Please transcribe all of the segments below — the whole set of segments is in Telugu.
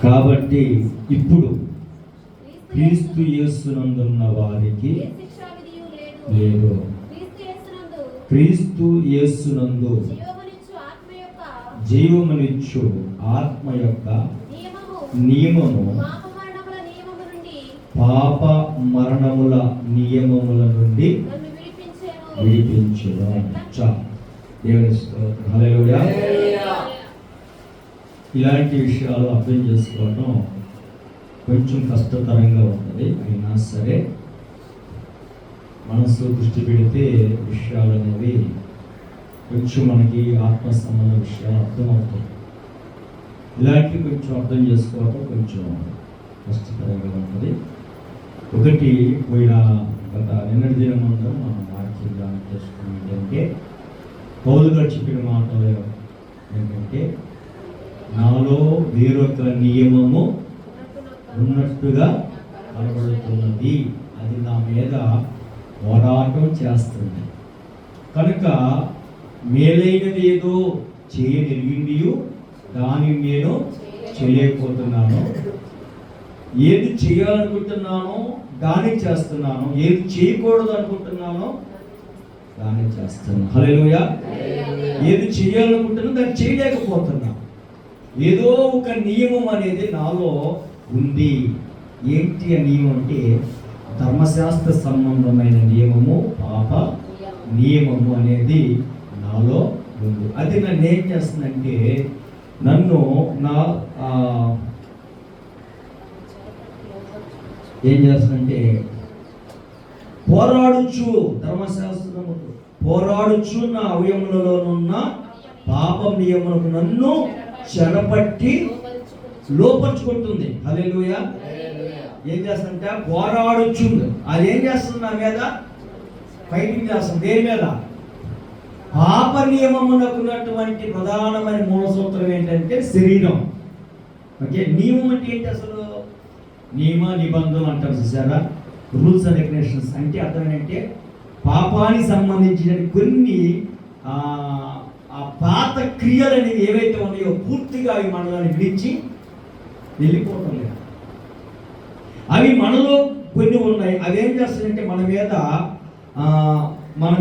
కాబట్టి ఇప్పుడు క్రీస్తు యేసునందున్న వారికి లేదు. క్రీస్తు యేసునందు జీవమునిచ్చు ఆత్మ యొక్క నియమము పాప మరణముల నియమముల నుండి విడిపించును. దేవుని స్తోత్రం. హల్లెలూయా. ఇలాంటి విషయాలు అర్థం చేసుకోవడం కొంచెం కష్టతరంగా ఉంటుంది. అయినా సరే మనసు దృష్టి పెడితే విషయాలు అనేవి కొంచెం మనకి ఆత్మ సంబంధ విషయాలు అర్థమవుతాయి. ఇలాంటివి కొంచెం అర్థం చేసుకోవడం కొంచెం కష్టతరంగా ఉంటుంది. ఒకటి పోయిన నిన్నటి దినం అందరం మనం వాక్యం చేసుకున్నాం ఏంటంటే పౌలు గారు చెప్పిన మాటలు ఏంటంటే నాలో వేరొక నియమము ఉన్నట్టుగా కనబడుతున్నది, అది నా మీద పోరాటం చేస్తుంది. కనుక మేలైనది ఏదో చేయగలిగింది దాన్ని నేను చేయలేకపోతున్నాను. ఏది చేయాలనుకుంటున్నానో దాన్ని చేస్తున్నాను, ఏది చేయకూడదు అనుకుంటున్నానో దాన్ని చేస్తున్నాను. హల్లెలూయా. ఏది చేయాలనుకుంటున్నా దాన్ని చేయలేకపోతున్నా. ఏదో ఒక నియమం అనేది నాలో ఉంది. ఏంటి ఆ నియమం అంటే ధర్మశాస్త్ర సంబంధమైన నియమము, పాప నియమము అనేది నాలో ఉంది. అది నన్ను ఏం చేస్తుందంటే నన్ను ఏం చేస్తుందంటే పోరాడుచు, ధర్మశాస్త్రము పోరాడుచు నా అవయములలోనున్న పాప నియమములకు నన్ను చెరపట్టి లోపరుచుకుంటుంది. హల్లెలూయా. ఏం చేస్తుందంటే పోరాడుచుంది. అది ఏం చేస్తుంది? నా మీద ఫైటింగ్ చేస్తుంది. దేని మీద? పాప నియమమునకున్నటువంటి ప్రధానమైన మూల సూత్రం ఏంటంటే శరీరం. ఓకే, నియమం అంటే ఏంటి అసలు? నియమ నిబంధనలు అంటారు చూసారా, రూల్స్ అండ్ రెగ్యులేషన్స్. అంటే అర్థం ఏంటంటే పాపానికి సంబంధించిన కొన్ని ఆ పాత క్రియలు అనేవి ఏవైతే ఉన్నాయో పూర్తిగా అవి మనల్ని విడిచి వెళ్ళిపోవటం లేదు. అవి మనలో కొన్ని ఉన్నాయి. అవి ఏం చేస్తాయంటే మన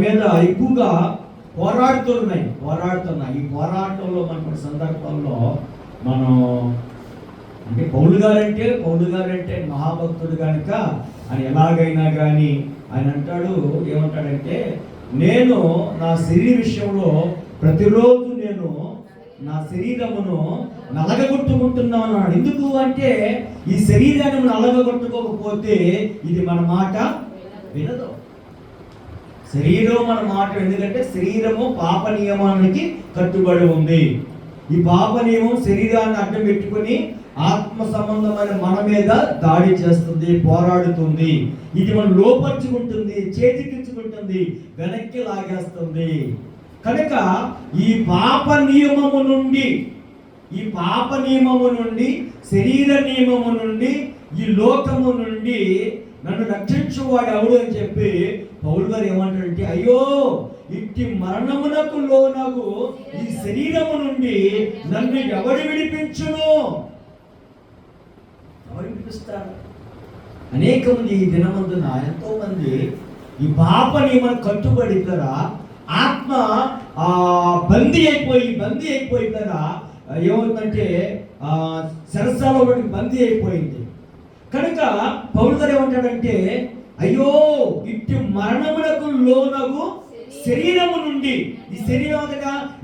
మీద ఎక్కువగా పోరాడుతున్నాయి. ఈ పోరాటంలో మన సందర్భంలో మనం అంటే పౌలు గారంటే మహాభక్తుడు కనుక ఆయన ఎలాగైనా కానీ ఆయన అంటాడు, ఏమంటాడంటే నేను నా శరీర విషయంలో ప్రతిరోజు నేను నా శరీరమును నలగగొట్టుకుంటున్నాను. ఎందుకు అంటే ఈ శరీరాన్ని నలగగొట్టుకోకపోతే ఇది మన మాట వినదు. శరీరం మన మాట, ఎందుకంటే శరీరము పాప నియమానికి కట్టుబడి ఉంది. ఈ పాప నియమం శరీరాన్ని అడ్డం పెట్టుకుని ఆత్మ సంబంధమైన మన మీద దాడి చేస్తుంది, పోరాడుతుంది. ఇది మనం లోపరుచుకుంటుంది, చేజిక్కించుకుంటుంది, వెనక్కి లాగేస్తుంది. కనుక ఈ పాప నియమము నుండి శరీర నియమము నుండి ఈ లోకము నుండి నన్ను రక్షించువాడు ఎవడు అని చెప్పి పౌలు గారు ఏమంటాడంటే, అయ్యో ఇట్టి మరణమునకు లోనగు ఈ శరీరము నుండి నన్ను ఎవడు విడిపించును? ఎవరు విడిపిస్తారు? అనేక మంది ఈ దినమందున ఎంతో మంది ఈ పాప నియమానికి కట్టుబడి కదా ఆత్మ బందీ అయిపోయి కదా ఏమవుతుందంటే సరసాలో ఒకటి బందీ అయిపోయింది. కనుక పౌలు గారు ఏమంటాడంటే, అయ్యో ఇట్టి మరణమునకు లోనగు శరీరము నుండి, ఈ శరీరం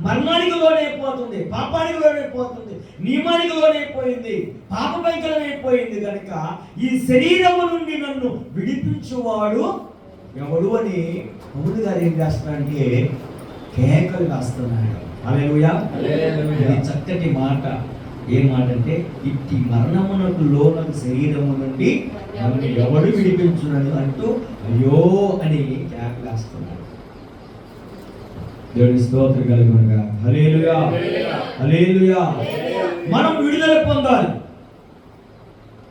మరణానికి లోనైపోతుంది, పాపానికి లోనైపోతుంది, నియమానికి లోనైపోయింది, పాప భయంకరమైపోయింది. కనుక ఈ శరీరము నుండి నన్ను విడిపించువాడు ఎవడు అని పౌలు గారు ఏం చేస్తాడంటే కేకలు కాస్తున్నాడు. హల్లెలూయా. చక్కటి మాట. ఏ మాట అంటే ఇట్టి మరణమునకు లోనకు శరీరము నుండి నన్ను ఎవడు విడిపించునని అంటూ అయ్యో అని కేకలేస్తున్నాడు. దేవుని స్తోత్రం కలుగునుగా. హల్లెలూయా, హల్లెలూయా. మనం విడుదల పొందాలి.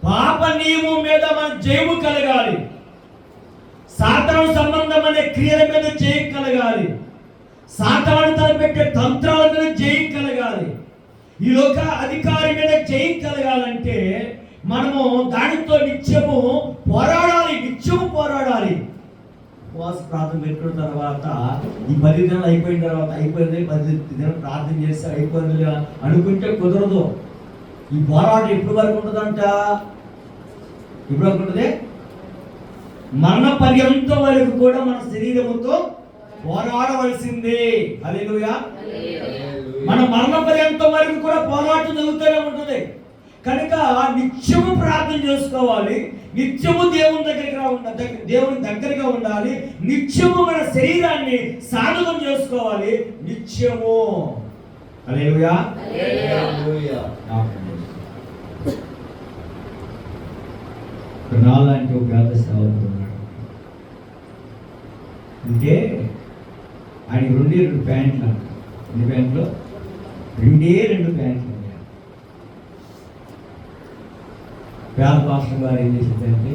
పాప నియమం మీద మన జయము కలగాలి. సాతాను సంబంధమైన క్రియల మీద జయం కలగాలి. సాతాను తలపెట్టే తంత్రాల మీద జయం కలగాలి. ఈ లోక అధికారి మీద జయం కలగాలంటే మనము దానితో నిత్యము పోరాడాలి. ఉపవాస ప్రార్థన పెట్టుకున్న తర్వాత ఈ 10 దినాలు అయిపోయిన తర్వాత అయిపోయింది, 10 దినాలు ప్రార్థన చేస్తే అయిపోయింది అనుకుంటే కుదరదు. ఈ పోరాటం ఎప్పుడు వరకు ఉంటుందంట? ఎప్పుడు వరకు ఉంటుంది? మరణ పర్యంతం వరకు కూడా మన శరీరముతో పోరాడవలసిందే. హల్లెలూయా. మన మరణ పర్యంతం వరకు కూడా పోరాటం జరుగుతూనే ఉంటుంది. కనుక నిత్యము ప్రార్థన చేసుకోవాలి, నిత్యము దేవుని దగ్గరగా ఉండాలి, నిత్యము మన శరీరాన్ని సాధకం చేసుకోవాలి, నిత్యము. హల్లెలూయా. నాలాంటి ఒక పేద సేవకుడు ఉన్నాడు. అంటే ఆయన 2 ప్యాంట్లు, 2 ప్యాంట్లు, 2 ప్యాంట్లు. పేద పాస్టర్ గారు ఏం చేసిందంటే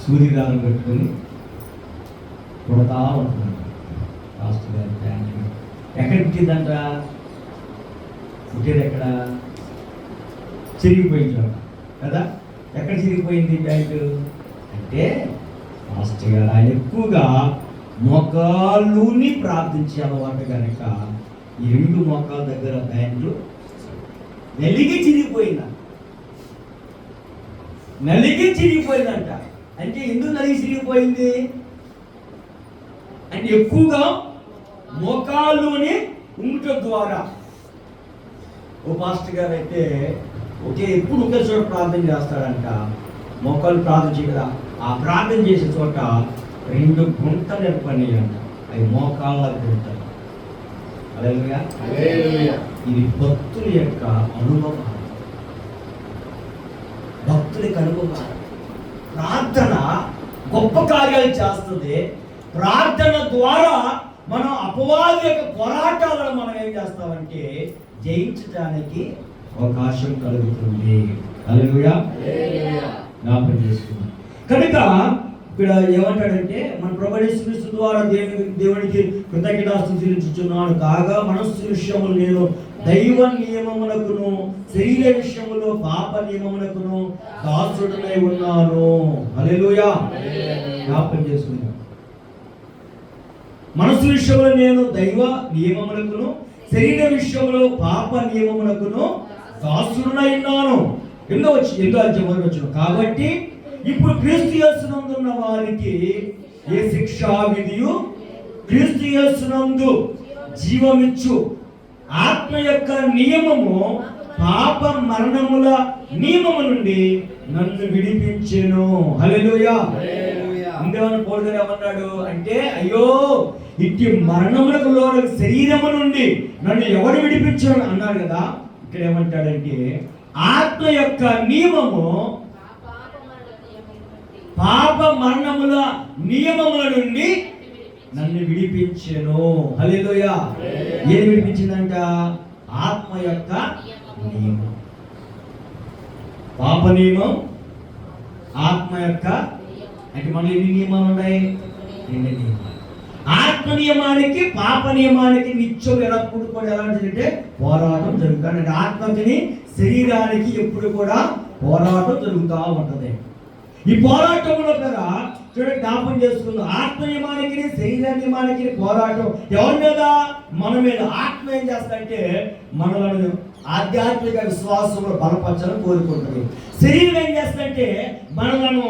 సూర్యదానం పెట్టుకొని కొడతా ఉంటున్నాడు. పాస్టర్ గారి ప్యాంట్లు ఎక్కడ పుట్టిందంట? పుట్టేది ఎక్కడ? చిరిగిపోయిన చోట కదా. ఎక్కడ చిరిగిపోయింది ప్యాంటు అంటే మాస్టర్ గారు ఆయన ఎక్కువగా మోకాళ్ళుని ప్రార్థించే అలవాటు కనుక ఈ 2 మోకాళ్ళ దగ్గర ప్యాంట్లు నలిగి చిరిగిపోయిందంట. అంటే ఎందుకు నలిగి చిరిగిపోయింది అంటే ఎక్కువగా మోకాళ్ళుని ఉండటం ద్వారా. ఓ పాస్టర్ గారు అయితే ఎప్పుడు ఒకే చోట ప్రార్థన చేస్తాడంట. మోకాళ్ళు ప్రార్థన చేయదా, ఆ ప్రార్థన చేసే చోట 2 గుంటలు ఏర్పడినాయి అంట. అవి మోకాళ్ళ గుంటలు. హల్లెలూయా. ఇది భక్తుల యొక్క అనుభవం. భక్తులకి అనుభవం. ప్రార్థన గొప్ప కార్యాలు చేస్తుంది. ప్రార్థన ద్వారా మనం అపవాది యొక్క పోరాటాలను మనం ఏం చేస్తామంటే జయించడానికి అవకాశం కలుగుతుంది. హల్లెలూయా. జ్ఞాపకం చేసుకుందాం. కనుక ఇక్కడ ఏమంటాడంటే మన ప్రభువు యేసు క్రీస్తు ద్వారా దేవునికి కృతజ్ఞతాస్తుతులు చెల్లించుచున్నాను. కాగా మనస్సు విషయములు నేను దైవ నియమములకును శరీర విషయములో పాప నియమములకును దాసుడనై ఉన్నాను. హల్లెలూయా. జ్ఞాపకం చేసుకుందాం. మనస్సు విషయంలో నేను దైవ నియమములకును శరీర విషయంలో పాప నియమములకును దాసుడనై ఉన్నాను. ఎన్నో అధ్యాయం. కాబట్టి ఇప్పుడు క్రీస్తు యేసునందు ఉన్న వారికి ఏ శిక్షా విధియు క్రీస్తు యేసునందు జీవమిచ్చు ఆత్మ యొక్క నియమము పాప మరణముల నియమము నుండి నన్ను విడిపించెను. హల్లెలూయా. ఇంకేమన్నా పోల్గొని ఏమన్నాడు అంటే అయ్యో ఇట్టి మరణములకు లోన శరీరము నుండి నన్ను ఎవడు విడిపించాడు అన్నాడు కదా. ఇక్కడ ఏమంటాడంటే ఆత్మ యొక్క నియమము పాప మరణముల నియమముల నుండి నన్ను విడిపించెను. హల్లెలూయా. ఏది విడిపించిందంట? ఆత్మ యొక్క నియమం. పాప నియమం, ఆత్మ యొక్క అంటే మనకి ఎన్ని నియమాలు ఉన్నాయి? 2 నియమాలు. ఆత్మ నియమానికి పాప నియమానికి నిత్యం ఎప్పుడు కూడా ఎలాంటిదంటే పోరాటం జరుగుతుంది. అంటే ఆత్మకి శరీరానికి ఎప్పుడు కూడా పోరాటం జరుగుతూ ఉంటుంది. ఈ పోరాటంలో కదా చూడండి, జ్ఞాపకం చేసుకుందాం. ఆత్మ నియమానికి శరీర నియమానికి పోరాటం ఎవరి మీద? మన మీద. ఆత్మ ఏం చేస్తాంటే మనలను ఆధ్యాత్మిక విశ్వాసంలో బలపరచాలని కోరుకుంటుంది. శరీరం ఏం చేస్తుంటే మనలను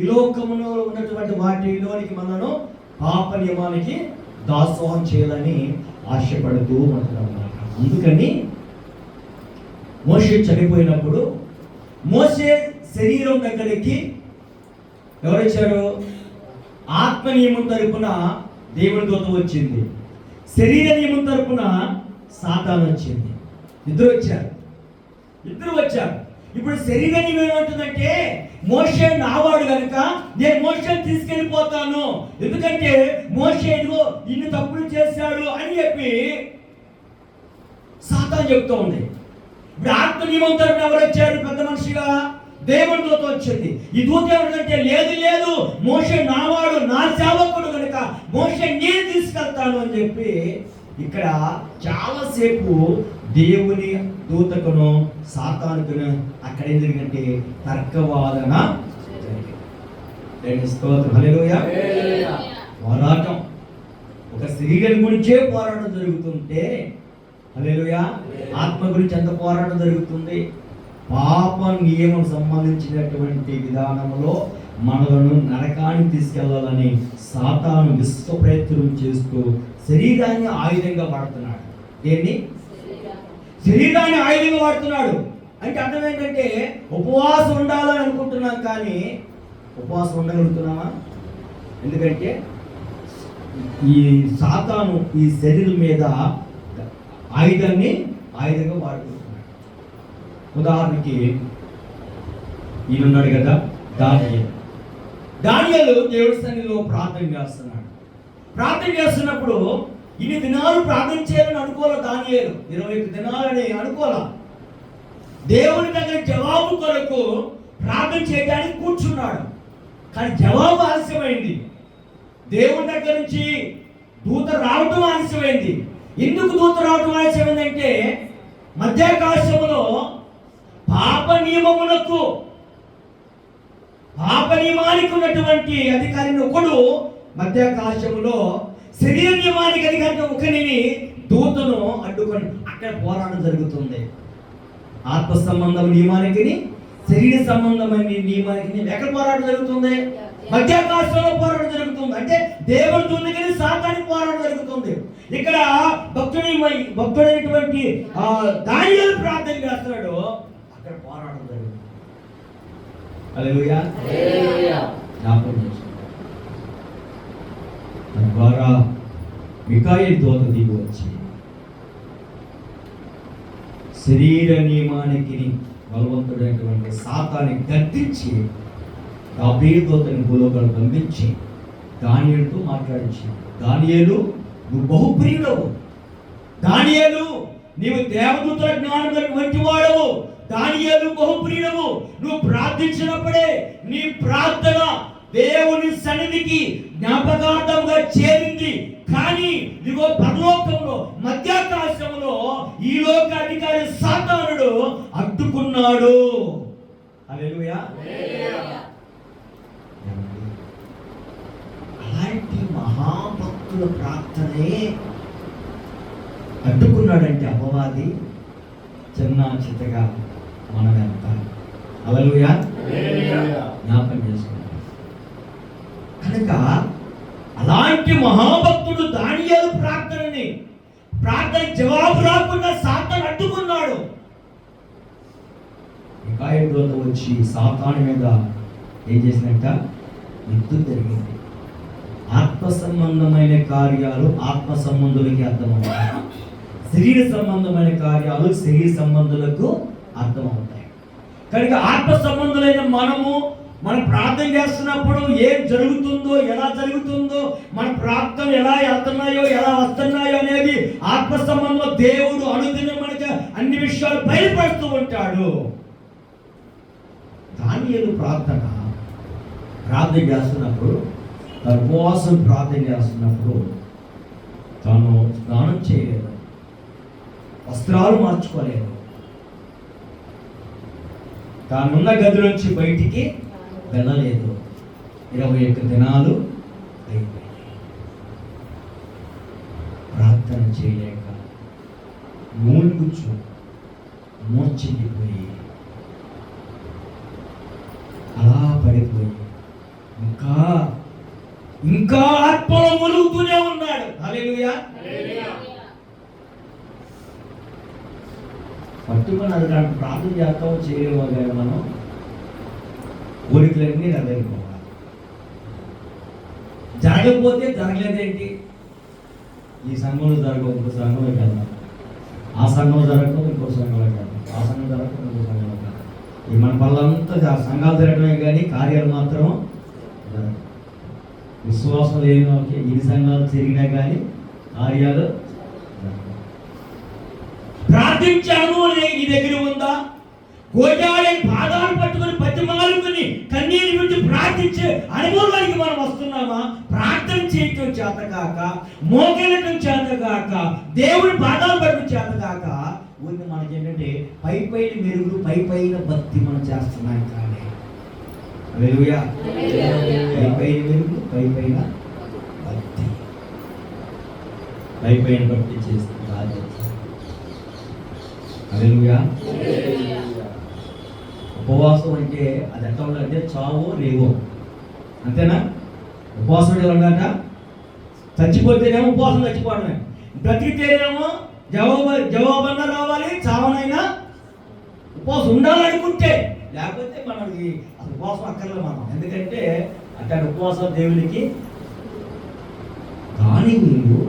ఈ లోకములో ఉన్నటువంటి వాటిలోనికి మనను పాప నియమానికి దాసోహం చేయాలని ఆశపడుతూ ఉంటున్నాం. అందుకని మోషే చనిపోయినప్పుడు మోషే శరీరం దగ్గరికి ఎవరు వచ్చారు? ఆత్మ నియమం తరపున దేవుని దూత వచ్చింది, శరీర నియమం తరపున సాతాను వచ్చింది. ఇద్దరు వచ్చారు. ఇప్పుడు శరీర నియమం ఏమంటుందంటే మోషే నావాడు కనుక నేను మోషేని తీసుకెళ్ళిపోతాను, ఎందుకంటే మోషే ఇదిగో ఇన్ని తప్పులు చేశాడు అని చెప్పి సాతాను చెప్తూ ఉంది. ఇప్పుడు ఆత్మ నియమం తరపున ఎవరు వచ్చారు? పెద్ద మనిషిగా దేవుని దూత వచ్చింది. ఈ దూత ఏమంటే లేదు మోషే నావాడు, నా సేవకుడు కనుక మోషే నేను తీసుకెళ్తాను అని చెప్పి ఇక్కడ చాలాసేపు దేవుని దూతకును సాతానుకును అక్కడ ఏం జరిగిందంటే తర్కవాదన హల్లెలూయా. పోరాటం, ఒక శరీరం గురించే పోరాటం జరుగుతుంటే హల్లెలూయా, ఆత్మ గురించి ఎంత పోరాటం జరుగుతుంది. పాప నియమం సంబంధించినటువంటి విధానంలో మనలను నరకానికి తీసుకెళ్లాలని సాతాను విశ్వ ప్రయత్నం చేస్తూ శరీరాన్ని ఆయుధంగా వాడుతున్నాడు. దేన్ని? శరీరాన్ని ఆయుధంగా వాడుతున్నాడు. అంటే అర్థం ఏంటంటే ఉపవాసం ఉండాలని అనుకుంటున్నాం, కానీ ఉపవాసం ఉండగలుగుతున్నామా? ఎందుకంటే ఈ సాతాను ఈ శరీరం మీద ఆయుధంగా వాడుకుంటున్నాడు. ఉదాహరణకి ఈయనున్నాడు కదా దానియేలు దేవుడి సన్నిధిలో ప్రార్థన చేస్తున్నాడు. ప్రార్థన చేస్తున్నప్పుడు ఇన్ని దినాలు ప్రార్థన చేయాలని అనుకోలే దానియేలు, 21 దినాలని అనుకోలే. దేవుని దగ్గర జవాబు కొరకు ప్రార్థన చేయడానికి కూర్చున్నాడు, కానీ జవాబు ఆలస్యమైంది. దేవుని దగ్గర నుంచి దూత రావటం ఆలస్యమైంది. ఎందుకు దూత రావటం ఆలస్యమైందంటే మధ్యాకాశములో పాప నియమానికి ఉన్నటువంటి అధికారిని ఒకడు మధ్యాకాశములో శరీర నియమానికి అధికారి ఒకరిని దూతను అడ్డుకొని అక్కడ పోరాటం జరుగుతుంది. ఆత్మ సంబంధం నియమానికి శరీర సంబంధమైన నియమానికి ఎక్కడ పోరాటం జరుగుతుంది? మధ్యాకాశంలో పోరాటం జరుగుతుంది. అంటే దేవుడి దూతకి సాతానికి పోరాటం జరుగుతుంది. ఇక్కడ భక్తుడైనటువంటి దానియేలు ప్రార్థన చేస్తున్నాడు, అక్కడ పోరాటం జరుగుతుంది. హల్లెలూయా. జ్ఞాపకం చేసుకుంటాం. తద్వారా మిఖాయేలు దూత దిగి వచ్చి శరీర నియమానికి బలవంతుడైనటువంటి సాతాన్ని గద్దించి గాబ్రియలు దూతని భూలోకాలు పంపించి దానియేలుతో మాట్లాడించాడు. దానియేలు, నువ్వు బహుప్రియుడవు. దానియేలు, నీవు దేవదూతల జ్ఞానం వంటి వాడవు. దానియేలు, బహుప్రియుడవు. నువ్వు ప్రార్థించినప్పుడే నీ ప్రార్థన దేవుని సన్నిధికి జ్ఞాపకార్థంగా చేరింది. కానీ ఇదిగో పరలోకంలో మధ్యాకాశంలో ఈ లోక అధికారి సాతానుడు అడ్డుకున్నాడు. హల్లెలూయా. అలాంటి మహాభక్తుల ప్రార్థనే అడ్డుకున్నాడంటే అపవాది చిన్న చిత్తగా మనం ఎంత. హల్లెలూయా. జ్ఞాపకం చేసుకున్నాం. కనుక అలాంటి మహాభక్తుడు దానియేలు ప్రార్థన జవాబు రాకుండా సాతాను అడ్డుకున్నాడు. మిఖాయేలు దూత వచ్చి సాతాను మీద ఏం చేసినట్ట? యుద్ధం జరిగింది. ఆత్మ సంబంధమైన కార్యాలు ఆత్మ సంబంధులకి అర్థమవుతాయి, శరీర సంబంధమైన కార్యాలు శరీర సంబంధులకు అర్థమవుతాయి. కనుక ఆత్మ సంబంధులైన మనం ప్రార్థన చేస్తున్నప్పుడు ఏం జరుగుతుందో, ఎలా జరుగుతుందో, మన ప్రార్థన ఎలా వెళ్తున్నాయో ఎలా వస్తున్నాయో అనేది ఆత్మ సంబంధంలో దేవుడు అనుదినం మనకి అన్ని విషయాలు బయలుపడుతూ ఉంటాడు. దానియేలు ప్రార్థన చేస్తున్నప్పుడు, తన ఉపవాసం ప్రార్థన చేస్తున్నప్పుడు తాను స్నానం చేయలేదు, వస్త్రాలు మార్చుకోలేదు, తానున్న గదిలోంచి బయటికి వెళ్ళలేదు. 21 దినాలు అయిపోయాయి. ప్రార్థన చేయలేక మూర్ఛిల్లిపోయి అలా పడిపోయి ఇంకా ఆత్మలో ములుగుతూనే ఉన్నాడు. హల్లెలూయా. పట్టుకొని అది ప్రార్థన చేస్తామో చేయలేమో కానీ మనం కోరికలన్నీ నెరవేరుకోవాలి. జరగకపోతే జరగలేదేంటి? ఈ సంఘంలో జరగవు, ఇంకో సంఘంలోకి వెళ్దాం, ఆ సంఘంలో జరగకపోతే ఇంకో సంఘంలోకి వెళ్దాం, ఆ సంఘం జరగకపోతే ఇంకో సంఘంలోకి వెళ్దాం. ఈ మన పనులంతా సంఘాలు జరగడమే కానీ కార్యాలు మాత్రం జరగవు. విశ్వాసం లేని వాళ్ళకి ఎన్ని సంఘాలు జరిగినా కానీ కార్యాలు ప్రార్థించాను నీ దగ్గర ఉందా? గోజాడే పాదాలు పట్టుకుని బతిమాలుకుని కన్నీరు విడిచి ప్రార్థన ప్రార్థించే అనుభవానికి మనం వస్తున్నామా? ప్రార్థన చేయటం చేతగాక, మోకెళ్ళటం చేతగాక, దేవుడి పాదాలు పడటం చేతగాక ఊరికి మనకి ఏంటంటే పై పైన మెరుగులు, పై పైన భక్తి మనం చేస్తున్నాం. కానీ హల్లెలూయా, పై పైన మెరుగులు, పై పైన భక్తి, పై పైన భక్తి చేస్తుంది. హల్లెలూయా. ఉపవాసం అంటే అది ఎట్లా ఉండాలంటే చావో రేవో, అంతేనా? ఉపవాసం ఉండాలంట. చచ్చిపోతేనేమో ఉపవాసం చచ్చిపోవడమే, బ్రతికితేనేమో జవాబన్నా రావాలి, చావనైనా ఉపవాసం ఉండాలనుకుంటే. లేకపోతే మనకి అసలు ఉపవాసం అక్కర్లేదు మనం, ఎందుకంటే అట్లాంటి ఉపవాసం దేవునికి. కానీ వీళ్ళు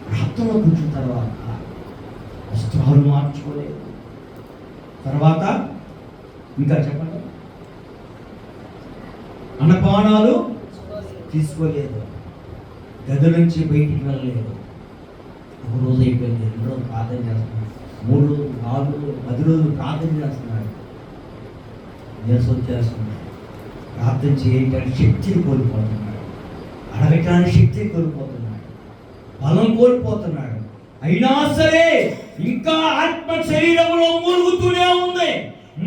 ప్రార్థనలో కూర్చున్న తర్వాత వస్త్రాలు మార్చుకోలేదు, తర్వాత ఇంకా చెప్పండి, అన్నపానాలు తీసుకోలేదు, గది నుంచి బయటికి వెళ్ళలేదు. ఒక రోజు అయిపోయింది, 2 రోజులు ప్రార్థన చేస్తున్నాడు, 3 రోజులు, 4 రోజులు, 10 రోజులు ప్రార్థన చేస్తున్నాడు. నీరసం చేస్తున్నాడు, ప్రార్థన చేయడానికి శక్తిని కోల్పోతున్నాడు, అడగటానికి శక్తిని కోల్పోతున్నాడు, బలం కోల్పోతున్నాడు. అయినా సరే ఇంకా ఆత్మ శరీరంలో మూలుగుతూనే ఉంది.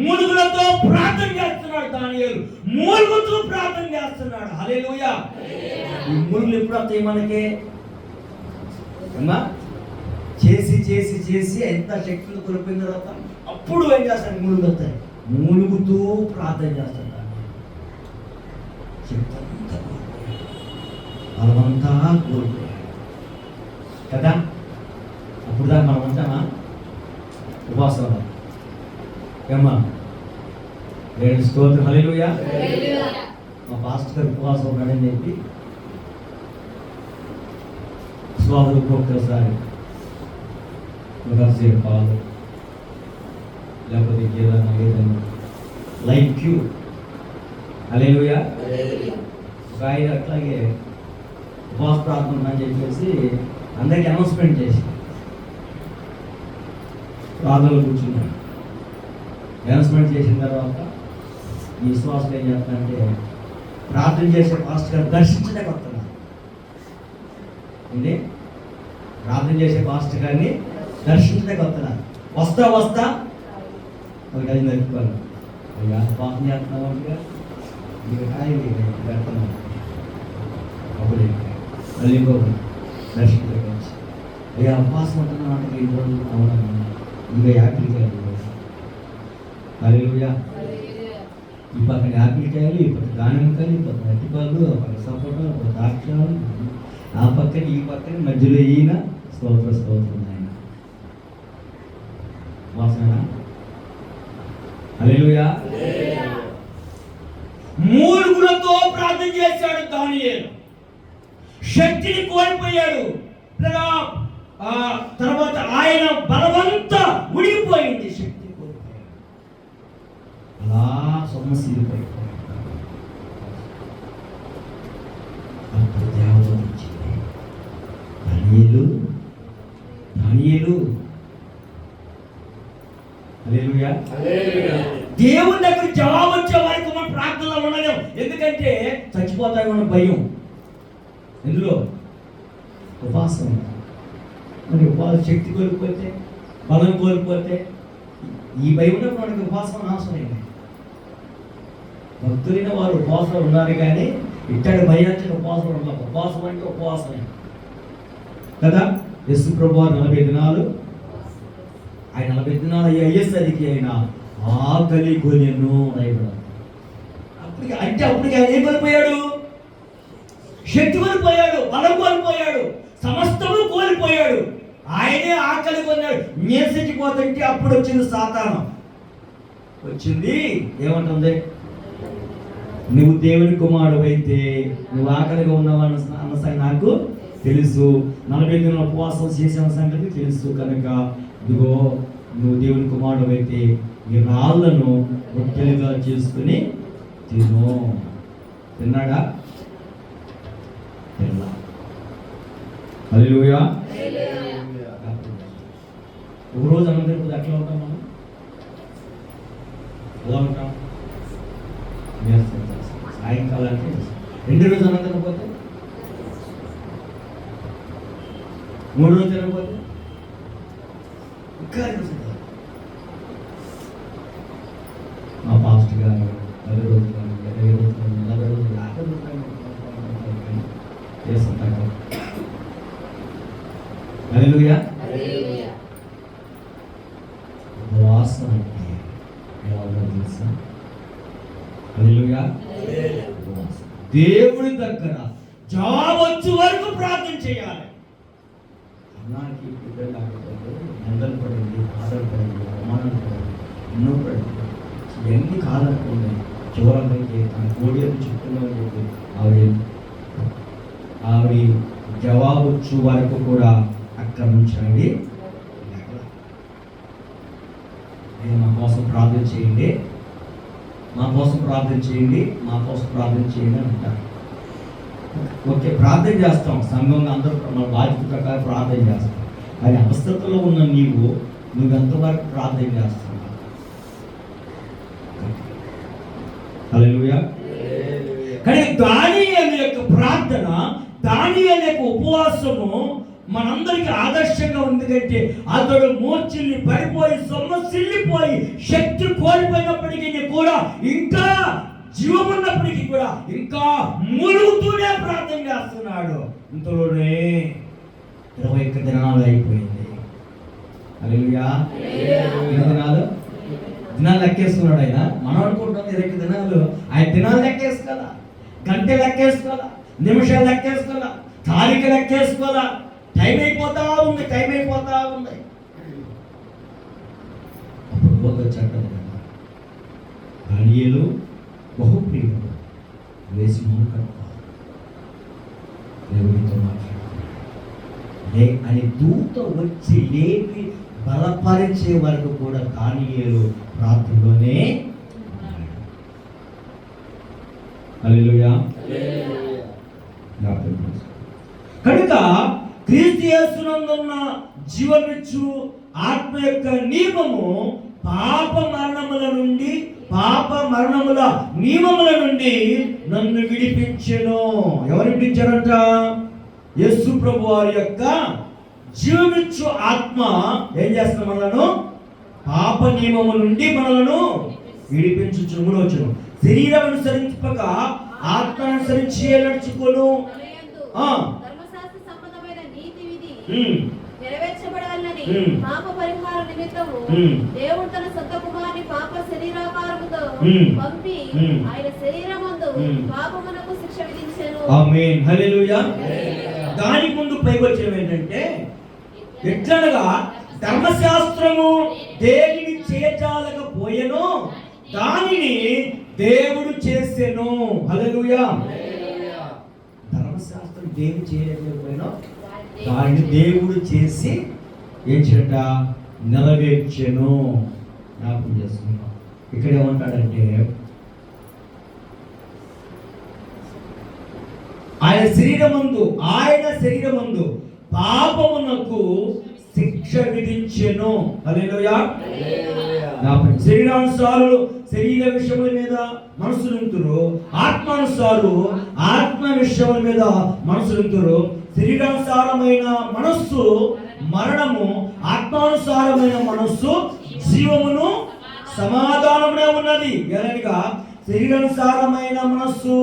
మూలుగులతో ప్రార్థన చేస్తున్నాడు దానియేలు, మూలుగుతూ ప్రార్థన చేస్తున్నాడు. హల్లెలూయా. ఈ మూలుగులు ఎప్పుడు వస్తాయి మనకి? అమ్మా, చేసి చేసి చేసి ఎంత శక్తులు కోల్పోయిన తర్వాత అప్పుడు ఏం చేస్తాడు? మూలుగు వస్తాయి. మూలుగుతూ ప్రార్థన చేస్తాడు. శక్తి అంతా కోల్పోయాడు, బలమంతా కోల్పోయాడు కదా. అప్పుడు దాకా మనం అంటామా ఉపవాసం? ఏమ్మా, దేవుని స్తోత్రం. హల్లెలూయా. మా పాస్టర్ గారు ఉపవాసం ఉన్నాడని చెప్పి స్వాదులకు ఒక్కసారి ఒక పాలు లేకపోతే ఏదైనా లైక్ క్యూ. హల్లెలూయా. ఆయన అట్లాగే ఉపవాస ప్రార్థన అని చెప్పేసి అందరికీ అనౌన్స్మెంట్ చేసి ప్రార్థనలో కూర్చున్నాడు. అనౌన్స్మెంట్ చేసిన తర్వాత ఈ విశ్వాసం ఏం చేస్తానంటే ప్రార్థన చేసే పాస్టర్ గారు దర్శించడానికి వస్తున్నారు. ఏంటి? ప్రార్థన చేసే పాస్టర్ గారిని దర్శించడానికి వస్తున్నారు. వస్తా వస్తా ఒక గది నడుపుకోవాలి. అయ్యా పాపం చేస్తున్నావు అంటే పెడుతున్నాను. అప్పుడు మళ్ళీ ఇంకొకరు దర్శించడానికి వచ్చి అయ్యా ఉపవాసం ఉంటున్నావు అంటే 2 రోజులు అవునన్నా, ఇంకా యాపిల్ కాయలు. హల్లెలూయా. ఈ పక్కన యాపిల్ కాయలు, ఈ పక్కన దానిమ్మకాయలు, ఈ పక్కన అరటిపళ్ళు, ఆ పక్కన సపోటా, ఒక ద్రాక్షలు, ఆ పక్కన ఈ పక్కన మధ్యలో ఈయన. స్తోత్ర స్తోత్రం ఆయన. వాసన. హల్లెలూయా. మూలుగులతో ప్రార్థన చేశాడు దానియేలు. శక్తిని కోల్పోయాడు. తర్వాత ఆయన బలమంతా ఉడిగిపోయింది, శక్తి కోల్పోయాడు. అలా సొమ్మసిల్లిపోయాడు. అప్పుడు దేవత వచ్చింది. దానియేలు హల్లెలూయా. దేవుని దగ్గర జవాబు వచ్చే వరకు మనం ప్రార్థనలో ఉండలేము. ఎందుకంటే చచ్చిపోతామన్న భయం. ఎందులో? ఉపవాసం. మరి ఉపవాస శక్తి కోల్పోతే, బలం కోల్పోతే, ఈ భయం ఉన్నప్పుడు మనకి ఉపవాసం అవసరం. భక్తులైన వారు ఉపవాసం ఉన్నారు, కానీ ఇట్టడి భయానికి ఉపవాసం ఉండదు. ఉపవాసం అంటే ఉపవాసమే కదా. యేసు ప్రభువు 40 దినాలు, ఆయన 40 దినాలు అయ్యేసరికి ఆయన ఆకలి కొనెను రాయబడింది. అప్పటికి ఆయన ఏం కోల్పోయాడు? శక్తి కోల్పోయాడు, బలం కోల్పోయాడు, సమస్తము కోల్పోయాడు. ఆయనే ఆకలి కొన్నాడు. నీరసించిపోతుంటే అప్పుడు వచ్చింది సాతాను. వచ్చింది ఏమంటుంది? నువ్వు దేవుని కుమారుడు అయితే నువ్వు ఆకలిగా ఉన్నావు అన్న సంగతి నాకు తెలుసు, 40 దినాల ఉపవాసం చేసిన సంగతి తెలుసు, కనుక ఇదిగో నువ్వు దేవుని కుమారుడు అయితే ఈ రాళ్లను రొట్టెలుగా చేసుకుని తిను. తిన్నాడా? తిన్నా. హల్లెలూయా. ఒకరోజు అందరికీ ఎట్లా ఉంటాం మనం? ఎలా ఉంటాం? సాయంకాలానికి 2 రోజులు అన్నం తినకపోతే, 3 రోజులు తినకపోతే ఇంకా మా పాస్టర్ గారు 10 రోజులు 20 రోజులు 40 రోజులు 50 రూపాయలు చేస్తుంటారు. హల్లెలూయా. ఉపవాసం అంటే ఎలా ఉంటుందో తెలుసా? హల్లెలూయా. దేవుడి దగ్గర జవాబు వచ్చే వరకు ప్రార్థన చేయాలి. అన్నానికి బిడ్డలు కాకపోతే నిందలు పడింది, బాధలు పడింది, అవమానాలు పడింది, ఎన్నో పడింది, ఇవన్నీ కాదనుకోండి. చివరికి తన కోడి చెప్తున్నా చెప్పి ఆవిడ జవాబు వచ్చే వరకు కూడా అక్కడ నుంచండి మా కోసం ప్రార్థన చేయండి, మా కోసం ప్రార్థన చేయండి, మా కోసం ప్రార్థన చేయండి అని అంటారు. ఓకే, ప్రార్థన చేస్తాం, సంఘంగా అందరూ మన బాధ్యత ప్రకారం ప్రార్థన చేస్తాం. కానీ అవస్థతలో ఉన్న నువ్వెంతవరకు ప్రార్థన చేస్తున్నావు? హల్లెలూయా. కానీ దానియేలు యొక్క ప్రార్థన, దానియేలు యొక్క ఉపవాసము మనందరికీ ఆదర్శంగా ఉంది. ఎందుకంటే అతడు మూర్ఛిల్లి పడిపోయి సొమ్మసిల్లిపోయి శక్తి కోల్పోయినప్పటికీ కూడా, ఇంకా జీవమున్నప్పటికీ కూడా ఇంకా మూలుగుతూనే ప్రార్థన చేస్తున్నాడు. ఇంతలోనే 21 దినాలు అయిపోయింది. హల్లెలూయా. దినాలు లెక్కేసుకున్నాడు ఆయన. మనం అనుకుంటాం 20 దినాలు, ఆయన దినాలు లెక్కేసుకోవాలా, గంట లెక్కేసుకోవాలా, నిమిషాలు లెక్కేసుకోవాలా, తారీఖు లెక్కేసుకోవాలా. టైం అయిపోతా ఉంది. అప్పుడు వచ్చాడు దానియేలు బహుప్రియుడు వేసి దేవుడితో మాట్లాడాలి అని దూత వచ్చి లేపి బలపరిచే వరకు కూడా దానియేలు ప్రార్థనలోనే. హల్లెలూయా. కనుక క్రీస్తు యేసునందున్న జీవమిచ్చు ఆత్మ యొక్క నియమము పాప మరణముల నియమముల నుండి నన్ను విడిపించెను. ఎవరు విడిపించారంట? యేసు ప్రభు వారి యొక్క జీవమిచ్చు ఆత్మ ఏం చేస్తున్న మనలను పాప నియమము నుండి మనలను విడిపించుచు. 3వ వచనం, శరీరం అనుసరించక ఆత్మ అనుసరించి నడుచుకోను. నెరవేర్చబడాలని పాప పరిహార నిమిత్తము దేవుడు తన సొంత కుమారుని పాప శరీరాకారముతో పంపి ఆయన శరీరమందు పాపమునకు శిక్ష విధించెను. ఆమేన్. హల్లెలూయా. దానికి ముందు పైవచనం ఏంటంటే, ఎట్లనగా ధర్మశాస్త్రము దేనిని చేయజాలకపోయెనో దానిని దేవుడు చేసెను. హల్లెలూయా. ధర్మశాస్త్రం దేని చేయలేకపోయినో దానిని దేవుడు చేసి ఏం చేయట? నెరవేర్చెను. జ్ఞాపకం చేసుకున్నాం. ఇక్కడ ఏమంటాడంటే, ఆయన శరీరమందు పాపమునకు శిక్ష విధించెను. హల్లెలూయా. శరీరానుసారులు శరీర విషయముల మీద మనసులుంతురు, ఆత్మానుసారులు ఆత్మ విషయముల మీద మనసులుంతురు. శరీరానుసారమైన మనస్సు మరణము, ఆత్మానుసారమైన మనస్సు జీవమును సమాధానమునే ఉన్నది. ఎలాగా శరీరానుసారమైన మనస్సు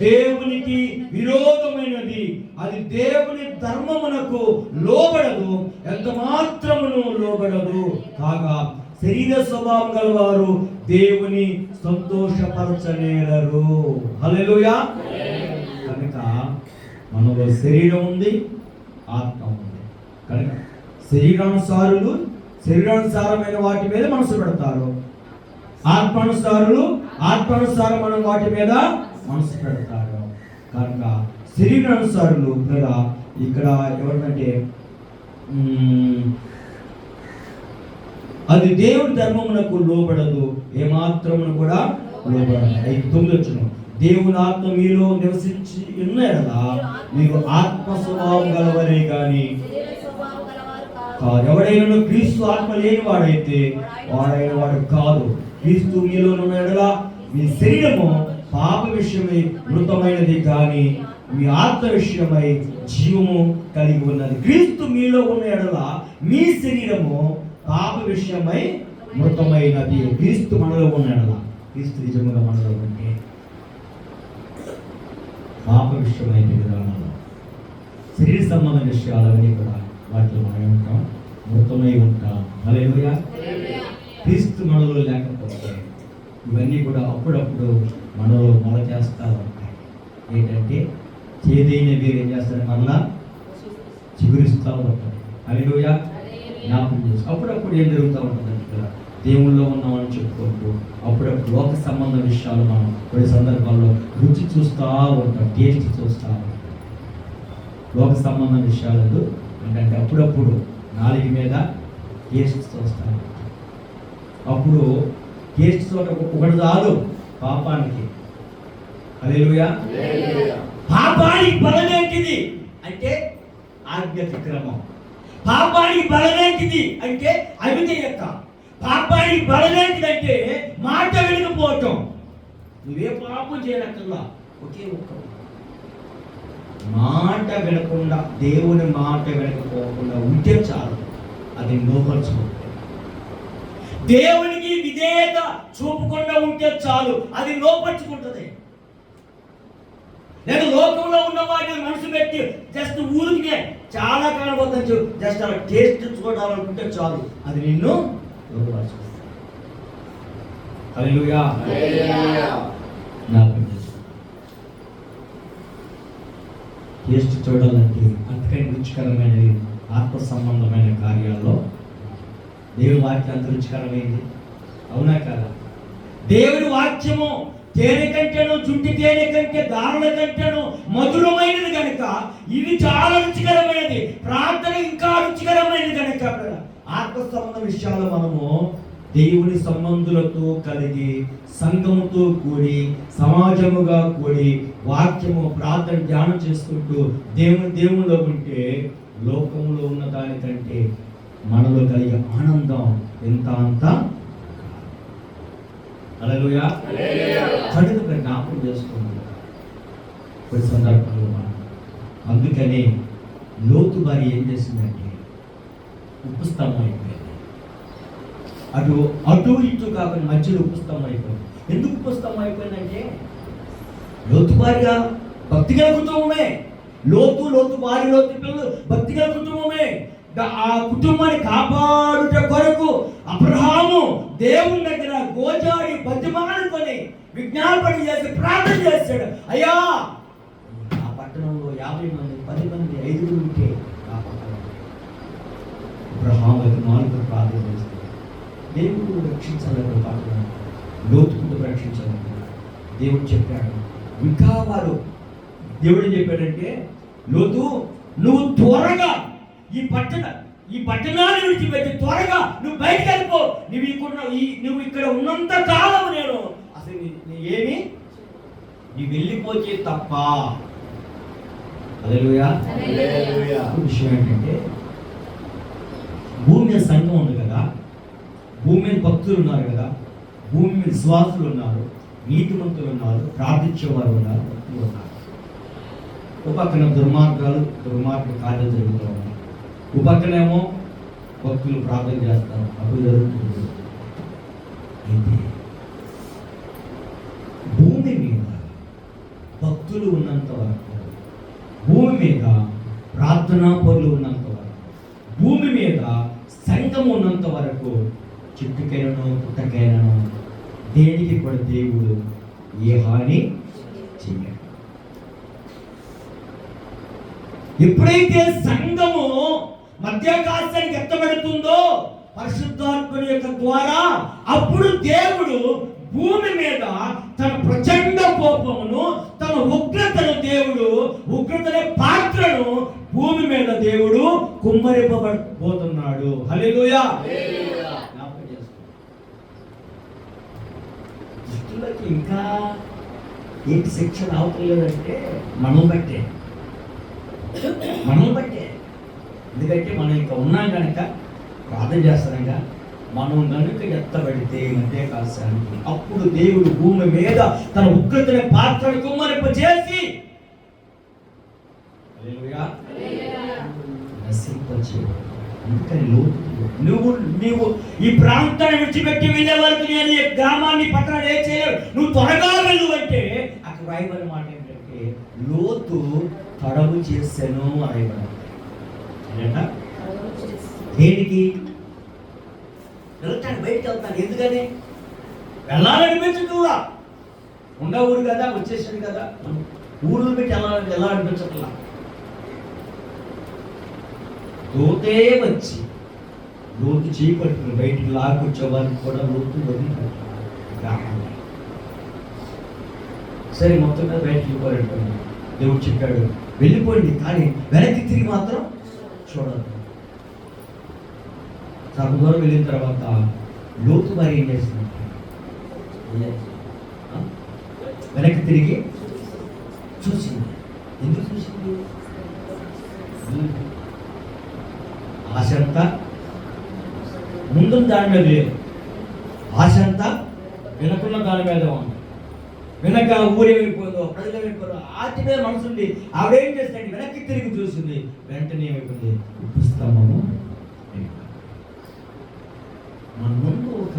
దేవునికి విరోధమైనది, అది దేవుని ధర్మమునకు లోబడదు, ఎంత మాత్రమును లోబడదు. కాగా శరీర స్వభావం గలవారు దేవుని సంతోషపరచనేరరు. హల్లెలూయా. కనుక మనలో శరీరం ఉంది, ఆత్మ ఉంది. కనుక శరీరానుసారులు శరీరానుసారమైన వాటి మీద మనసు పెడతారు, ఆత్మానుసారమైన వాటి మీద మనసు పెడతారు. కనుక శరీరానుసారులు ఇక్కడ ఎవరంటే అది దేవుడి ధర్మమునకు లోబడదు, ఏమాత్రమును కూడా లోబడదు. 9 దేవుని ఆత్మ మీలో నివసించి ఉన్న ఎడల మీరు ఆత్మ స్వభావం గలవరే కానీ కాదు. ఎవడైనా క్రీస్తు ఆత్మ లేని వాడైతే వాడైన వాడు కాదు. క్రీస్తు మీలో ఉన్న ఎడల మీ శరీరము పాప విషయమై మృతమైనది కానీ మీ ఆత్మ విషయమై జీవము కలిగి ఉన్నది. క్రీస్తు మీలో ఉన్న ఎడల మీ శరీరము పాప విషయమై మృతమైనది. క్రీస్తు మనలో ఉన్న ఎడల, క్రీస్తు నిజముగా మనలో ఉంటే పాప విషయమైన విధానాలు, శరీర సంబంధ విషయాలన్నీ కూడా వాటిలో మనం ఉంటాం, మృతమై ఉంటాం. హల్లెలూయా. క్రీస్తు మనలో లేకపోతే ఇవన్నీ కూడా అప్పుడప్పుడు మనలో మొల చేస్తూ ఉంటాయి. ఏంటంటే చేదైన వీరు ఏం చేస్తారు, మరలా చిగురిస్తూ ఉంటారు. హల్లెలూయా. జ్ఞాపకం చేసి అప్పుడప్పుడు ఏం జరుగుతూ ఉంటుందంటే ఇక్కడ దేవుళ్ళలో ఉన్నామని చెప్పుకుంటూ అప్పుడప్పుడు లోక సంబంధ విషయాలు మనం కొన్ని సందర్భాల్లో రుచి చూస్తూ ఉంటాం, టేస్ట్ చూస్తూ ఉంటాం. లోక సంబంధ విషయాలు ఏంటంటే అప్పుడప్పుడు నాలుగు మీద టేస్ట్ చూస్తూ ఉంటాం. అప్పుడు టేస్ట్ చోట ఒకటి చాలు పాపానికి. హల్లెలూయా. పాపానికి బలమేంటిది అంటే ఆజ్ఞాతిక్రమం. పాపానికి బలమేంటిది అంటే అవిధేయత. పాపానికి బలమేంటిదంటే మాట వినకపోవటం. నువ్వే పాపం చేయనక్కర్లా, ఒకే ఒక్క మాట వినకుండా, దేవుని మాట వినకపోకుండా ఉంటే చాలు, అది లోపరుచుకుంటుంది. దేవునికి విధేయత చూపకుండా ఉంటే చాలు, అది లోపరుచుకుంటుంది. లేదా లోకంలో ఉన్న వాటిని మనసు పెట్టి జస్ట్ ఊరికే చాలా కాలం వద్దని జస్ట్ అలా టేస్ట్ చూడాలనుకుంటే చాలు, అది నిన్ను లోపరుచుకుంటుంది. హల్లెలూయా. టేస్ట్ చూడాలంటే అంతకని రుచికరమైనవి ఆత్మ సంబంధమైన కార్యాల్లో దేవుని వాక్యం అంత రుచికరమైంది, అవునా కదా? దేవుని వాక్యము తేనె కంటేను, జుంటి తేనె కంటే, దారుల కంటేను మధురమైనది కనుక ఇది చాలా రుచికరమైనది. ప్రార్థన ఇంకా రుచికరమైనది కనుక ఆత్మ సంబంధ విషయాలు మనము దేవుని సంబంధులతో కలిగి, సంఘముతో కూడి, సమాజముగా కూడి, వాక్యము ప్రార్థన ధ్యానం చేసుకుంటూ దేవునిలో ఉంటే లోకంలో ఉన్న దానికంటే మనలో కలిగే ఆనందం ఎంత అంత. హల్లెలూయా. చదువు జ్ఞాపకం చేసుకుంటాం కొన్ని సందర్భాల్లో మనం. అందుకని లోతు భార్య ఏం చేసిందంటే ఉపస్తంభం అయిపోయింది. అటు ఇటు కాకుండా మధ్యలో ఉపస్తంభం అయిపోయింది. ఎందుకు ఉపస్తంభం అయిపోయిందంటే లోతు భార్య భక్తిగల కుటుంబమే. లోతు భార్య, లోతు పిల్లలు భక్తిగల కుటుంబమే. ఆ కుటుంబాన్ని కాపాడుట కొరకు అబ్రహాము దేవుని దగ్గర గోజాడి బతిమాలుకొని విజ్ఞాపన చేసి ప్రార్థన చేశాడు. అయ్యా, ఆ పట్టణంలో 50 మంది, 10 మంది, 5 ఉంటే ఆ పట్టణం అబ్రహాము బతిమాలుకొని ప్రార్థన చేస్తాడు. దేవుడు రక్షించాలని పట్టణం, లోతుకుంటూ రక్షించాలని దేవుడు చెప్పాడు. ఇంకా వారు దేవుడు ఏం చెప్పాడంటే, లోతు నువ్వు త్వరగా ఈ పట్టణాన్ని విడిచిపెట్టి త్వరగా నువ్వు బయటకు వెళ్ళిపో. నువ్వు ఇక్కడ ఉన్నంత కాలం నేను అసలు ఏమి నీ వెళ్ళిపోతే తప్ప. హల్లెలూయా. విషయం ఏంటంటే భూమి మీద సంఘం ఉంది కదా, భూమి మీద భక్తులు ఉన్నారు కదా, భూమి మీద విశ్వాసులు ఉన్నారు, నీతిమంతులు ఉన్నారు, ప్రార్థించేవారు ఉన్నారు, భక్తులు ఉన్నారు. ఒక పక్కన దుర్మార్గ కార్యాలు జరుగుతూ ఉన్నాయి, ఒక పక్కనేమో భక్తులు ప్రార్థన చేస్తారు, అప్పుడు జరుగుతుంది. అయితే భూమి మీద భక్తులు ఉన్నంత వరకు, భూమి మీద ప్రార్థనా పరులు ఉన్నంత వరకు, భూమి మీద సంఘం ఉన్నంత వరకు చెట్టుకైనను పుట్టకైనను దేనికి కూడా దేవుడు ఏ హాని చెయ్యడు. ఎప్పుడైతే సంఘము మధ్యాకాశానికి ఎత్తబడుతుందో పరిశుద్ధాత్మ యొక్క ద్వారా, అప్పుడు దేవుడు భూమి మీద తన ప్రచండ కోపమును, తన ఉగ్రతనే పాత్రను భూమి మీద దేవుడు కుమ్మరింపబోతున్నాడు. హల్లెలూయా. దుష్టులకి ఇంకా ఏంటి శిక్ష రావట్లేదంటే మనం బట్టే. ఎందుకంటే మనం ఇంకా ఉన్నాం కనుక ప్రార్థన చేస్తాం, మనం కనుక ఎత్తబడితే మధ్యకాశానికి, అప్పుడు దేవుడు భూమి మీద తన ఉగ్రతని పాత్రను కుమ్మరింపజేసి నశింపచేయడు. అందుకని నువ్వు ఈ ప్రాంతాన్ని విడిచిపెట్టి వెళ్ళే వరకు నేను ఈ గ్రామాన్ని పట్టణాన్ని ఏం చేయలేవు, నువ్వు త్వరగా వెళ్ళు అంటే అక్కడ రాయబడిన మాట ఏంటంటే లోతు తడవు చేశాను రాయబడి. దేనికి వెళ్తాడు, బయటకు వెళ్తాడు. ఎందుకని వెళ్ళాలనిపించట్లా, ఉండ ఊరు కదా, వచ్చేసాడు కదా, ఊరు పెట్టి ఎలా అనిపించట్లా. లోతే వచ్చి లోతు చేపట్టుకుని బయటికి లాక్కొచ్చేవారికి కూడా లోతు వదిలిపెట్టాడు గ్రామంలో. సరే మొత్తం మీద బయటకు వెళ్ళిపోయాడు. దేవుడు చెప్పాడు వెళ్ళిపోయింది, కానీ వెనక్కి తిరిగి మాత్రం చూడదు. సగం దూరం వెళ్ళిన తర్వాత లోతు మరి ఏం చేసింది, వెనక్కి తిరిగి చూసింది. ఎందుకు చూసింది? ఆశ అంతా ముందు దాని మీద లేదు, ఆశ అంతా వెనకున్న దాని మీద ఉంది. వెనక ఊరేమైపోయిందో, ప్రజలు ఏమైపోయిందో ఆటి మీద మనసుంది. ఆవిడేం చేస్తాడు, వెనక్కి తిరిగి చూసింది. వెంటనే ఏమైపోయింది, ఉప్పుస్తామము. మన ముందు ఒక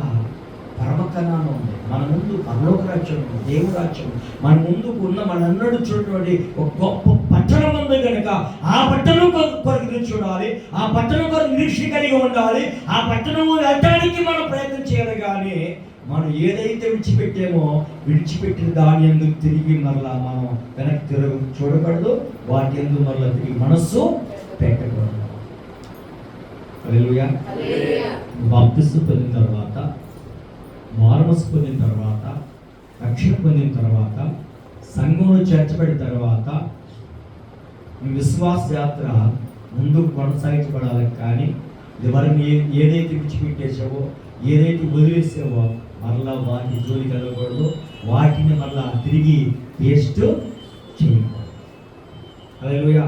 పరమకణానం ఉంది, మన ముందు పరలోక రాజ్యం ఉంది, దేవుడు రాజ్యం. మన ముందుకు ఉన్న మనందరూ చూడటువంటి ఒక గొప్ప పట్టణం ఉంది కనుక ఆ పట్టణం కొరకు చూడాలి, ఆ పట్టణం కొరకు నిరీక్ష కలిగి ఉండాలి. ఆ పట్టణం వెళ్ళటానికి మనం ప్రయత్నం చేయాలి. కానీ మనం ఏదైతే విడిచిపెట్టామో విడిచిపెట్టిన దాని ఎందుకు తిరిగి మరలా మనం వెనక్కి తిరిగి చూడకూడదు, వాటి ఎందుకు మరలా తిరిగి మనస్సు పెట్టకూడదు. హల్లెలూయా. బాప్తిస్మం పొందిన తర్వాత, మారుమనసు పొందిన తర్వాత, రక్షణ పొందిన తర్వాత, సంఘంలో చేర్చబడిన తర్వాత విశ్వాస యాత్ర ముందుకు కొనసాగించబడాలి. కానీ ఎవరిని ఏదైతే విడిచిపెట్టేసావో, ఏదైతే వదిలేసావో మరలా వాటి జోలికి వెళ్ళకూడదు, వాటిని మరలా తిరిగి టేస్ట్ చేయకూడదు. హల్లెలూయా.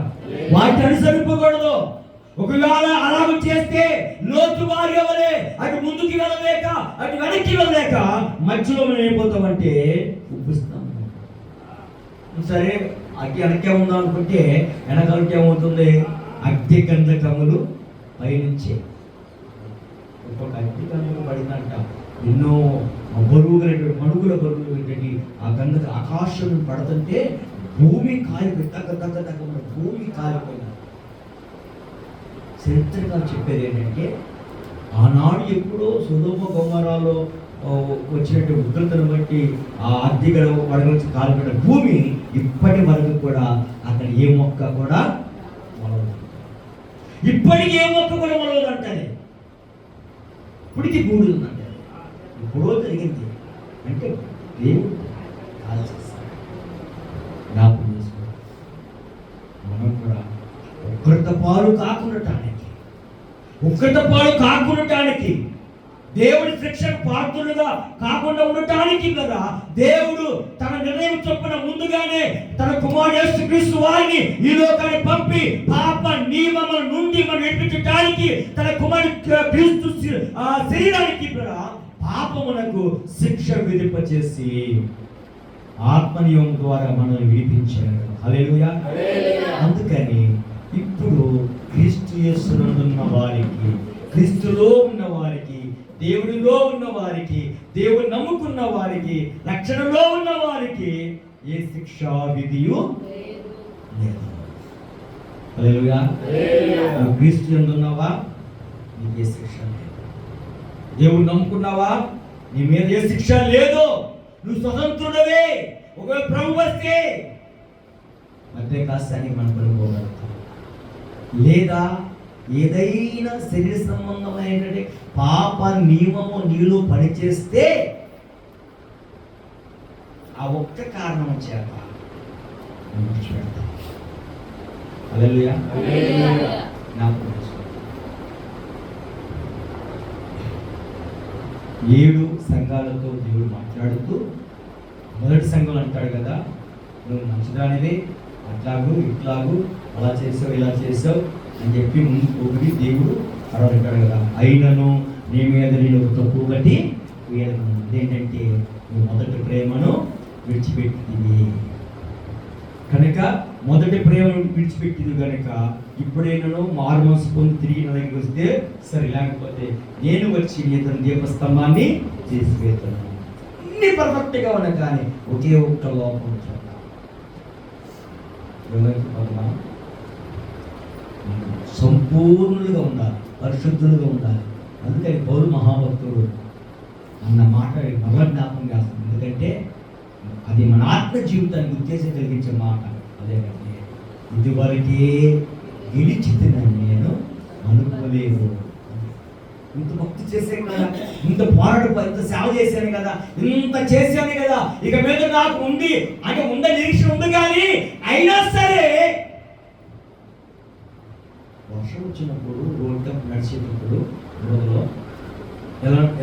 వాటిని అనుసరింపకూడదు. ఒకవేళ అలాగ చేస్తే లోతు వారి వలె అటు ముందుకు వెళ్ళలేక అటు వెనక్కి వెళ్ళలేక మధ్యలో మనం అయిపోతామంటే ఉబ్బిస్తాం. సరే అగ్గి వెనకే ఉందాం అనుకుంటే వెనకాలకి ఏమవుతుంది, అగ్గి గంధకములు పైనుంచి ఒక్కొక్క అగ్గి గంధకం పడిందంట. ఎన్నో బరువుగలటువంటి మడుగుల బరువులు ఏంటంటే ఆ గంధక ఆకాశం పడుతుంటే భూమి కాలిపోయి తగ్గ భూమి కాలిపోయింది. చరిత్రకారు చెప్పేది ఏంటంటే ఆనాడు ఎప్పుడో సొదొమ గొమొర్రాలో వచ్చినట్టు ఉగ్రతను బట్టి ఆ అద్దెగల వడగలిసి కాలిపోయిన భూమి ఇప్పటి వరకు కూడా అక్కడ ఏ మొక్క కూడా మొలవదు. ఇప్పటికి ఏ మొక్క కూడా మొలవదు అంటారు. ఇప్పటికి గూడు ఉందంటే ఎప్పుడో జరిగింది అంటే దేవుడు కాల్చేస్తాడు. జ్ఞాపకం చేసుకో, మనం కూడా ఉగ్రత పాలు కాకుండటానికి దేవుడి శిక్షకు పాత్రులుగా కాకుండా ఉండటానికి కదా దేవుడు తన నిర్ణయం చొప్పున ముందుగానే తన కుమారుడు యేసుక్రీస్తు వారిని ఈ లోకాన్ని పంపి పాప నియమముల నుండి మనం విడిపించడానికి తన కుమారుడు క్రీస్తు శరీరానికి పాపమునకు శిక్ష విధింపచేసి ఆత్మనియమం ద్వారా మనల్ని విడిపించాడు. హల్లెలూయా. అందుకని ఇప్పుడు క్రీస్తు యేసునందు ఉన్న వారికి, క్రీస్తులో ఉన్న వారికి, దేవుడిలో ఉన్న వారికి, దేవుడు నమ్ముకున్న వారికి, రక్షణలో ఉన్న వారికి ఏ శిక్షా విధియు లేదు. హల్లెలూయా. క్రీస్తు యందు ఉన్నావా, నీకు ఏ శిక్ష లేదు. దేవుడు నమ్ముకున్నావా, నీ మీద ఏ శిక్ష లేదు. నువ్వు స్వతంత్రుడవే. ఒకవేళ ప్రభు వస్తే మధ్యకాశానికి మనం పడిపోగలుగుతాం. లేదా ఏదైనా శరీర సంబంధమైన పాప నియమము నీలో పనిచేస్తే ఆ ఒక్క కారణం చేత హల్లెలూయా. 7 సంఘాలతో దేవుడు మాట్లాడుతూ మొదటి సంఘం అంటాడు కదా, నువ్వు మంచిదానివే, అట్లాగూ ఇట్లాగూ అలా చేసావు ఇలా చేసావు అని చెప్పి ముందు ఒకటి దేవుడు అడగడు కదా. అయినను నీ మీద నేను ఒక తప్పు బట్టి వేదన ఏంటంటే నువ్వు మొదటి ప్రేమను విడిచిపెట్టింది కనుక, మొదటి ప్రేమను విడిచిపెట్టింది కనుక ఇప్పుడైనా మారు మనసు పొంది తిరిగి నా దగ్గరికి వస్తే సరే, లేకపోతే నేను వచ్చి నీ ఇతను దీపస్తంభాన్ని చేసివేతాను. అన్ని పర్ఫెక్ట్గా ఉన్నాయి కానీ ఒకే ఒక్క లోపం సంపూర్ణులుగా ఉండాలి, పరిశుద్ధులుగా ఉండాలి. అందుకని పౌలు మహాభక్తుడు అన్న మాట మరల జ్ఞాపకం చేస్తుంది. ఎందుకంటే అది మన ఆత్మ జీవితానికి ఉద్దేశం కలిగించే మాట. అదేనండి, ఇదివరకే గెలిచితినని నేను అనుకోలేదు. ఇంత భక్తి చేశాను కదా, ఇంత పోరాడు, ఇంత సేవ చేశాను కదా, ఇంత చేశాను కదా, ఇక మీద నాకు ఉంది అంటే ఉంద నిరీక్షణ ఉంది. కానీ అయినా సరే వర్షం వచ్చినప్పుడు రోడ్డు నడిచేటప్పుడు రోడ్లో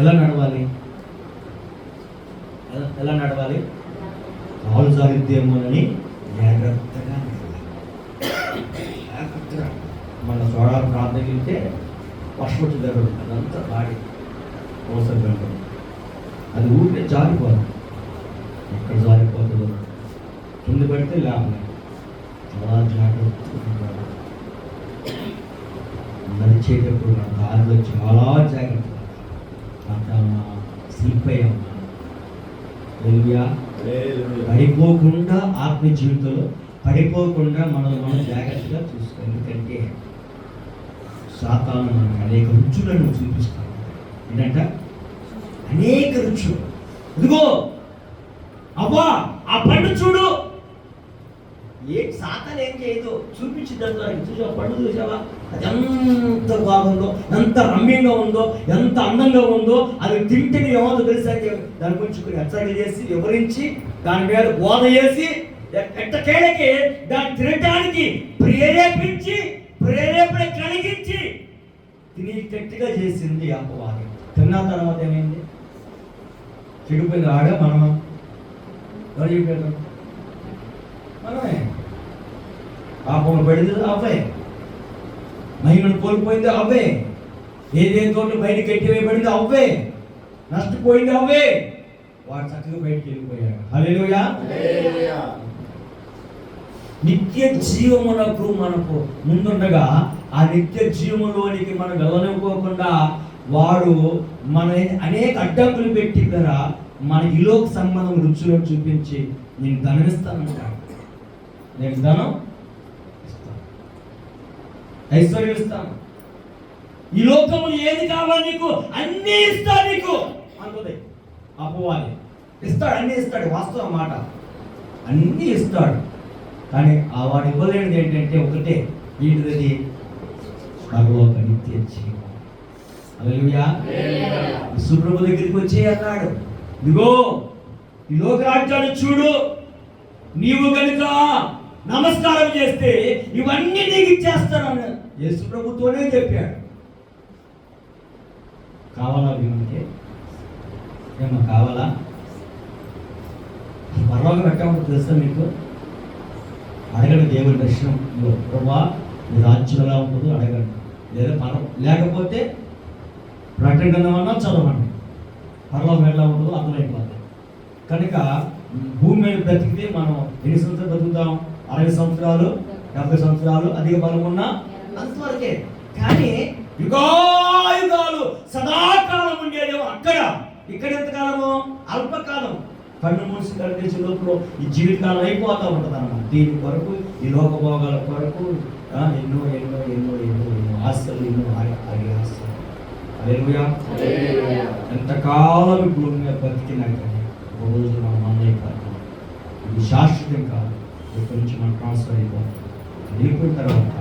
ఎలా నడవాలి, ఎలా నడవాలి? కాలు జారిద్దేమోనని జాగ్రత్తగా మన చోడ ప్రాంతం వెళ్తే వర్షం వచ్చి జరగదు, అదంతా బాడీ అవసరం, అది ఊరికే జారిపోదు. ఎక్కడ జారిపోతుందో కింద పెడితే లాభం. చాలా జాగ్రత్తగా నడిచేటప్పుడు నా దారిలో చాలా జాగ్రత్తగా అట్లా స్లిప్ అయ్యాము. పడిపోకుండా ఆత్మ జీవితంలో పడిపోకుండా మనం జాగ్రత్తగా చూసుకోవాలి. ఎందుకంటే సాతాను మనకు అనేక రుచులను చూపిస్తాడు. ఏంటంట? అనేక రుచులు. ఇదిగో అవ్వా ఆ పండు చూడు, సాతాను ఏం చేయదు, చూపించిందని చూసా పండు చూసావా, అది ఎంత బాగుందో, ఎంత రమ్యంగా ఉందో, ఎంత అందంగా ఉందో, అది తింటే ఏమవుతుందో తెలుసా? దాని గురించి కొన్ని హెచ్చరికలు చేసి వివరించి దాని మీద బోధ చేసి ఎట్టకేళ్ళకి దాన్ని తినటానికి ప్రేరేపించి ప్రేరేపణ కలిగించి తినేటట్టుగా చేసింది అపవాది. తిన్న తర్వాత ఏమైంది? చెడిపోయింది. ఆడే మనమా? ఎవరు చెప్పారు? మనమే. పాపం పడింది అవే, మహిమను కోల్పోయింది అవే, ఏదేదో బయటకు ఎట్టివేయబడింది అవే, నష్టపోయింది అవే. వాడు చక్కగా బయటికి వెళ్ళిపోయాడు. హల్లెలూయా. నిత్య జీవమునకు మనకు ముందుండగా ఆ నిత్య జీవములోనికి మనం వెళ్ళనివ్వకుండా వాడు మన అనేక అడ్డంకులు పెట్టి కదా మన ఇలోక సంబంధం రుచులను చూపించి నేను ధనమిస్తానంటాడు. నేను ధనం ఇస్తాను, ఐశ్వర్యం ఇస్తాను, ఈ లోకము ఏది కావాలి నీకు అన్నీ ఇస్తాను నీకు అనుకుంది అపవాది. ఇస్తాడు, అన్నీ ఇస్తాడు. వాస్తవం మాట, అన్నీ ఇస్తాడు. కానీ ఆ వాడు ఇవ్వలేనిది ఏంటంటే ఒకటే, ఏంటిది? పరలోక నిత్య జీవం. హల్లెలూయా. సుప్రభు దగ్గరికి వచ్చి అన్నాడు, ఇదిగో ఈ లోక రాజ్యాన్ని చూడు, నీవు కనుక నమస్కారం చేస్తే ఇవన్నీ నీకు ఇచ్చేస్తాను. యేసు ప్రభుతోనే చెప్పాడు. కావాలా వినంటే? ఏమో కావాలా? పరలోకం ఎట్లా ఉంటుందో తెలుసా మీకు? అడగండి దేవుని దర్శనంలో, ప్రభా నీ రాజ్యం ఎలా ఉంటుందో అడగండి. లేకపోతే ప్రకటన గ్రంథమన్నా చదవండి, పరలోకం ఎలా ఉంటుందో అర్థమైపోతుంది. కనుక భూమి మీద బ్రతికితే మనం ఎన్ని సంవత్సరాలు బతుకుతాం? 60 సంవత్సరాలు, 70 సంవత్సరాలు, అధిక బలం ఉన్న అంతవరకే. కానీ యుగాయుగాలు సదాకాలం ఉండేదేమో అక్కడ. ఇక్కడ ఎంతకాలము? అల్పకాలం. కన్ను మూసి కనిపించే లోపల ఈ జీవితకాలం అయిపోతూ ఉంటుంది అన్నమాట. దీని కొరకు, ఈ లోకభోగాల కొరకు ఎన్నో ఎన్నో ఎన్నో ఎన్నో ఎన్నో ఆశలు, ఎన్నో ఆశలు. హల్లెలూయా. ఎంతకాలం భూమి మీద బతికినా కానీ ఒక రోజు మనం అన్నైపోతాం. ఇది శాశ్వతం కాదు. ఇక్కడి నుంచి మనం ట్రాన్స్ఫర్ అయిపోతాం. వెళ్ళిపోయిన తర్వాత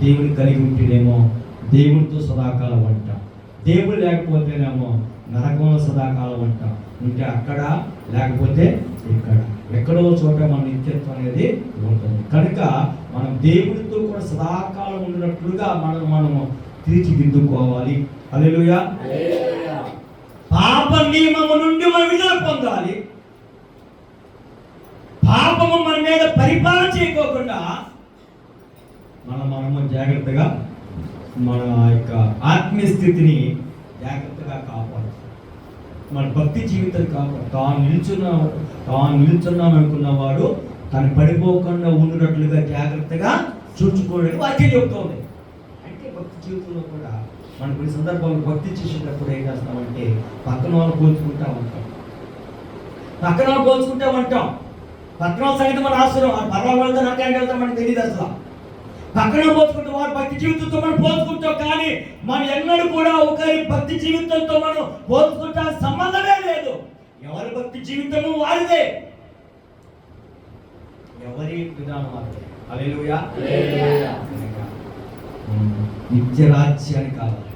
దేవుని కలిగి ఉంటేనేమో దేవునితో సదాకాలం అంటాం, దేవుడు లేకపోతేనేమో నరకంలో సదాకాలం అంటాం. ఉంటే అక్కడ, లేకపోతే ఇక్కడ, ఎక్కడో చోట మన నిత్యత్వం అనేది ఉంటుంది. కనుక మనం దేవుడితో కూడా సదాకాలం ఉన్నట్లుగా మనము తీర్చిదిద్దుకోవాలి. హల్లెలూయా. పాప నియమము నుండి మనం విడుదల పొందాలి. పాపము మన మీద పరిపాలన చేయకోకుండా మనము జాగ్రత్తగా మన యొక్క ఆత్మీయ స్థితిని జాగ్రత్తగా బాగా కాపాడుతాడు. మన భక్తి జీవితం కాపాడు. తాను నిల్చున్నాను అనుకున్నవాడు తను పడిపోకుండా ఉన్నట్లుగా జాగ్రత్తగా చూసుకోవడానికి వాక్యం చెబుతోంది. అంటే భక్తి జీవితంలో కూడా మనం కొన్ని సందర్భాల్లో భక్తి చేసేటప్పుడు ఏం చేస్తామంటే పక్కన వాళ్ళు పోల్చుకుంటా ఉంటాం. పక్కన సంగతి మన ఆశ్రయం పర్వాలు వెళ్తాం, నాకేం వెళ్తాం మనకి తెలియదు అసలు. పక్కన పోల్చుకుంటే వారి భక్తి జీవితంతో మనం పోల్చుకుంటాం. కానీ మనం ఎన్నడూ కూడా ఒకరి భక్తి జీవితంతో మనం పోల్చుకుంటే సంబంధమే లేదు. ఎవరి భక్తి జీవితము వారిదే, ఎవరి విధానం వారిదే. హల్లెలూయా. నిత్య రాజ్యాన్ని కావాలి.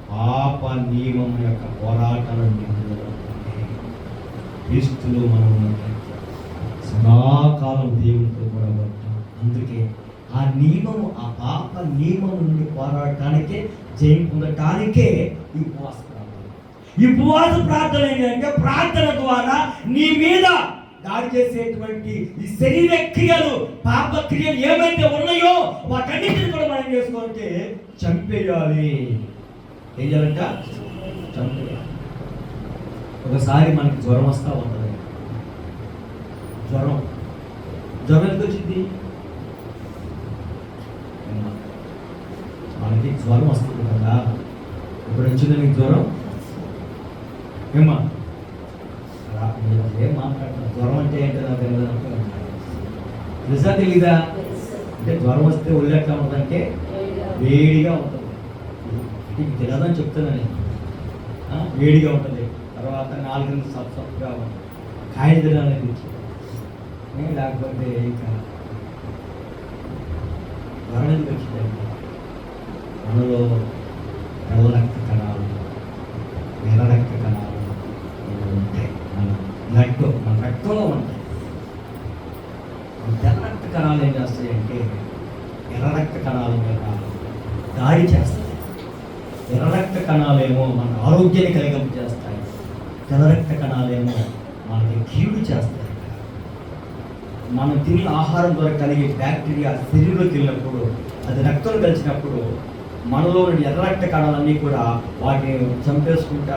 పాప నియమం యొక్క పోరాటాలను క్రీస్తులో మనం సదాకాలం దేవునితో కూడా ఉంటాం. అందుకే ఆ నియమము, ఆ పాప నియమం నుండి పోరాడటానికే, జయం పొందటానికే ఈ ఉపవాస ప్రార్థన. ఈ ఉపవాస ప్రార్థన ఏంటంటే ప్రార్థన ద్వారా నీ మీద దాడి చేసేటువంటి ఈ శరీర క్రియలు, పాప క్రియలు ఏమైతే ఉన్నాయో వాటన్నిటిని కూడా మనం చేసుకుంటే చంపేయాలి. ఏం చేయాలంట? చంపేయాలి. ఒకసారి మనకి జ్వరం వస్తూ ఉంటుంది. జ్వరం ఎందుకు వచ్చింది? మనకి జ్వరం వస్తుంది కదా. ఇప్పుడు వచ్చింది నీకు జ్వరం ఏమా? ఏం మాట్లాడుతున్నా? జ్వరం అంటే ఏంటో నాకు తెలుసా తెలీదా? అంటే జ్వరం వస్తే ఒళ్ళు ఎట్లా ఉంటుందంటే వేడిగా ఉంటుంది. నీకు తెలియదని చెప్తున్నాను. వేడిగా ఉంటుంది. తర్వాత నాలుగు సప్గా ఉంటుంది. కాయలు తినాలని లేకపోతే ఇంకా జ్వరం ఎందుకు వచ్చిందండి? మనలో తెల్ల రక్త కణాలు, ఎర్ర రక్త కణాలు ఉంటాయి. మన రక్తంలో ఉంటాయి. తెల్ల రక్త కణాలు ఏం చేస్తాయి అంటే ఎర్ర రక్త కణాల మీద దాడి చేస్తాయి. ఎర్ర రక్త కణాలేమో మన ఆరోగ్యాన్ని కలిగింపు చేస్తాయి. తెల్ల రక్త కణాలేమో మనకి కీడు చేస్తాయి. మనం తినే ఆహారం ద్వారా కలిగే బ్యాక్టీరియా శరీరంలోకి వెళ్ళినప్పుడు, అది రక్తం కలిసినప్పుడు మనలో ఎర్ర రక్త కణాలన్నీ కూడా వాటిని చంపేసుకుంటా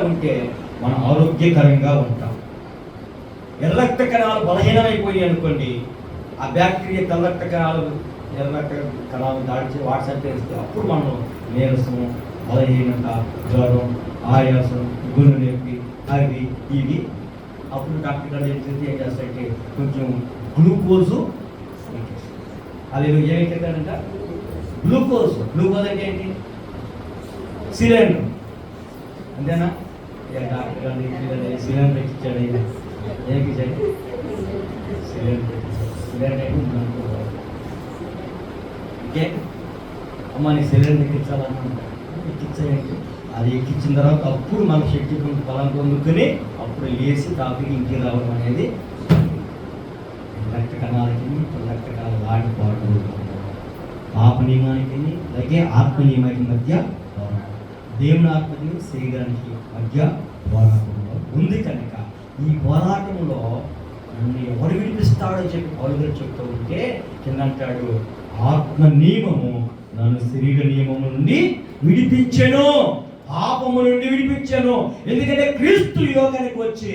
ఉంటే మనం ఆరోగ్యకరంగా ఉంటాం. ఎర్ర రక్త కణాలు బలహీనమైపోయాయి అనుకోండి, ఆ బ్యాక్టీరియా తెల్ల రక్త కణాలు ఎర్ర రక్త కణాలు దాడి వాటి చంపేస్తే అప్పుడు మనం నీరసం, బలహీనత, జ్వరం, ఆయాసం, గుండె నొప్పి, అవి ఇవి. అప్పుడు డాక్టర్ గారు ఏం చేస్తారంటే కొంచెం గ్లూకోజు, అది ఏం చెప్పారంట గ్లూకోజ్ అంటే ఏంటి? సిలిండర్. అంతేనా? డాక్టర్ గారు సిలిండర్ ఎక్కించాడు. ఏం ఎక్కించాడు? సిలిండర్ ఓకే అమ్మ నీ సిలిండర్ ఎక్కించాలన్నా ఎక్కించాయండి. అది ఎక్కించిన తర్వాత అప్పుడు మన శక్తి బలం పొందుకొని అప్పుడు లేచి టాపిక్ ఇంటికి రావడం అనేది రక్త కణాలకి రక్త కణాలు లాంటి పోరాటం. పాప నియమానికి అలాగే ఆత్మ నియమానికి మధ్య పోరాటం, దేవుని ఆత్మకి శరీరానికి మధ్య పోరాటంలో ఉంది. కనుక ఈ పోరాటంలో నన్ను ఎవరు విడిపిస్తాడని చెప్పి పౌలు గారు చెప్తూ ఉంటే కింద అంటాడు, ఆత్మ నియమము నన్ను శరీర నియమము నుండి విడిపించెను, పాపము నుండి విడిపించెను. ఎందుకంటే క్రీస్తు యోగానికి వచ్చి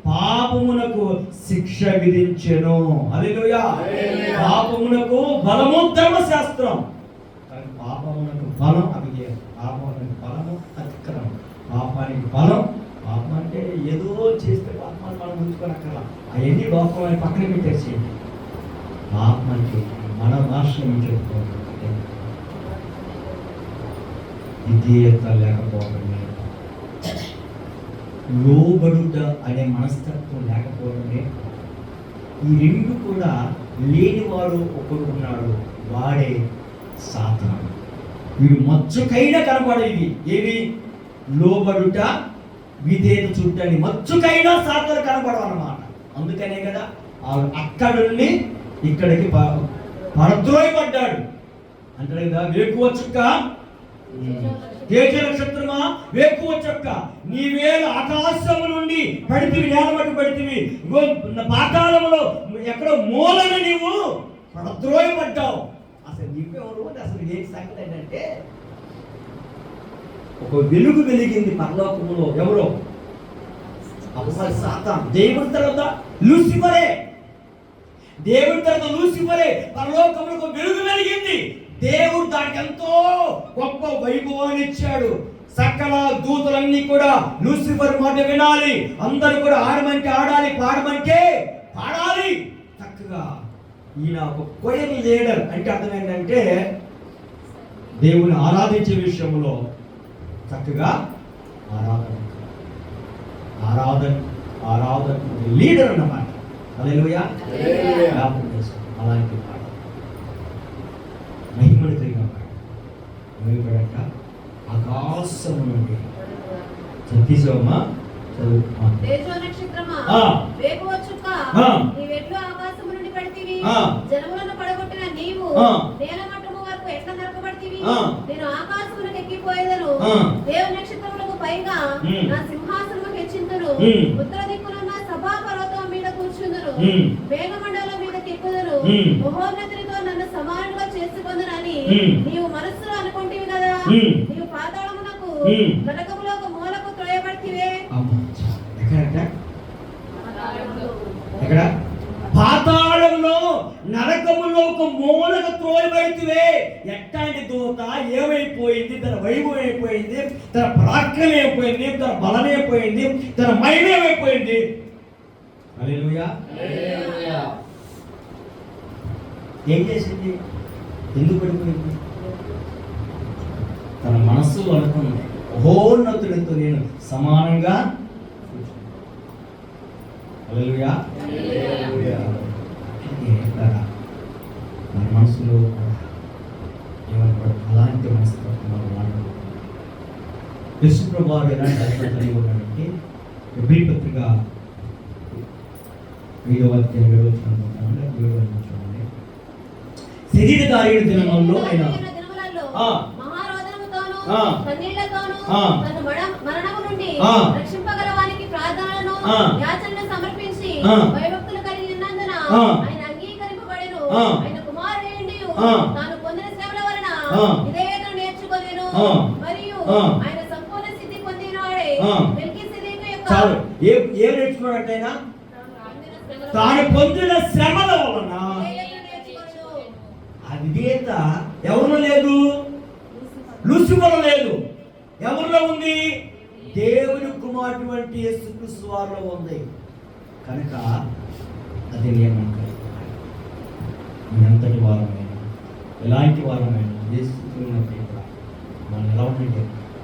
పాపమునకు శిక్ష విధించెను. హల్లెలూయా. పాపమునకు బలము ధర్మశాస్త్రం. కానీ పాపమునకు బలం అవిధేయం, పాపమునకు బలము అతిక్రమం. పాపానికి బలం, పాపం అంటే ఏదో చేస్తే పాపాన్ని మనం ఉంచుకోనక్కర్లా, అవన్నీ లోపం అని పక్కన పెట్టేసి పాపం అంటే మన నాశనం చెప్పుకోవాలి. విధేయత లేకపోవడమే, లోబడుట అనే మనస్తత్వం లేకపోవడమే. ఈ రెండు కూడా లేనివాడు ఒకడు ఉన్నాడు, వాడే సాతాను. వీడు మచ్చుకైనా కనపడేవి ఏవి? లోబడుట, విధేయత చూడటానికి మచ్చుకైనా సాతాను కనపడవు అన్నమాట. అందుకనే కదా అక్కడుండి ఇక్కడికి పడద్రోయబడ్డాడు అంటాడు కదా. వేకువ చుక్క, తేజ నక్షత్రమా వేకువ చుక్క, నీవేళ ఆకాశము నుండి పడితివి, నేల మట్టి పడితివి, పాతాళములో ఎక్కడో మూలను నీవు పడద్రోయబడ్డావు. అసలు నీవెవరు? అసలు ఏ సంగతి ఏంటంటే ఒక వెలుగు వెలిగింది పరలోకములో. ఎవరో అపవాది సాతాను. దేవుడి తర్వాత లూసిఫరే. దేవుడి తర్వాత లూసిఫరే. పరలోకములో ఒక వెలుగు వెలిగింది. దేవుడు దానికి ఎంతో గొప్ప వైభవాన్ని ఇచ్చాడు. సకల దూతలన్నీ కూడా లూసిఫర్ మాట వినాలి, అందరూ కూడా ఆడమంటే ఆడాలి, పాడమంటే పాడాలి. చక్కగా ఈయన ఒక కొయర్ లీడర్ అంటే అర్థం ఏంటంటే దేవుని ఆరాధించే విషయంలో చక్కగా ఆరాధన లీడర్ అన్నమాట. హల్లెలూయా. అలాంటి పాట మహిమను తిరిగి పాట ఆకాశము నుండి తీసావమ్మా చదువు. తేజో నక్షత్రమా వేకువ చుక్క నీవెట్లు ఆకాశము నుండి పడితివి, జనములను పడగొట్టిన నీవు నేల మట్టము వరకు ఎట్లా నరకబడితివి. నేను ఆకాశములకు ఎక్కిపోయేదను, దేవ నక్షత్రములకు పైగా నా సింహాసనము హెచ్చిందును, ఉత్తర దిక్కునున్న సభా పర్వతం మీద కూర్చుందును, మేఘమండలం మీద ఎక్కుదును, మహోన్నతునితో నన్ను సమానంగా చేసుకొందునని నీవు మనస్సులో అనుకుంటివి కదా. నీవు పాతాళమునకు నరకములో ఒక మూలకు త్రోయబడితివే. ఎక్కడ? పాతాళంలో నరకములో ఒక మూలకు త్రోయబడితివే. ఎట్లాంటి దూత ఏమైపోయింది? తన వైభవం అయిపోయింది, తన పరాక్రమం అయిపోయింది, తన బలం అయిపోయింది, తన మహిమ ఏమైపోయింది. హల్లెలూయా. ఏం చేసింది? ఎందుకు పడిపోయింది? తన మనస్సులో అనుకుంది, మహోన్నతుడితో నేను సమానంగా. హల్లెలూయా. మన మనసులో ఏమనుకోవడం అలాంటి మనసుతో మనం మాట్లాడుతున్నాం. యేసుప్రభువు వారు ఎలాంటి అధికారం కలిగి ఉన్నాడంటే ఎబ్రీ పత్రిక 5వ అధ్యాయం 7వ వచనం చూడండి. శరీరధారిణ దినములలో ఆయన మరణము నుండి రక్షింపగల వానికి ప్రార్థనలను యాచనలను సమర్పించి భయభక్తులు కలిగి ఉన్నందున ఆయన అంగీకరింపబడెను. ఆయన కుమారుడైయుండియు తాను పొందిన శ్రమల వలన విధేయతను నేర్చుకొనెను, మరియు ఆయన సంపూర్ణ స్థితి పొందినవాడే. మెల్కీసెదెకు యొక్క ఏం నేర్చుకున్నాడంటే ఆయన తాను పొందిన శ్రమల వలన ఆ విధేయత ఎవరిలో లేదు? లూసిఫర్లో లేదు. ఎవరిలో ఉంది? దేవుని కుమారుడు యేసుక్రీస్తు వారిలో ఉంది. కనుక అది నియమం. ఎంతటి వారమైనా ఎలాంటి వారమైనా ఏ స్థితిలో కూడా మనం ఎలా ఉంటే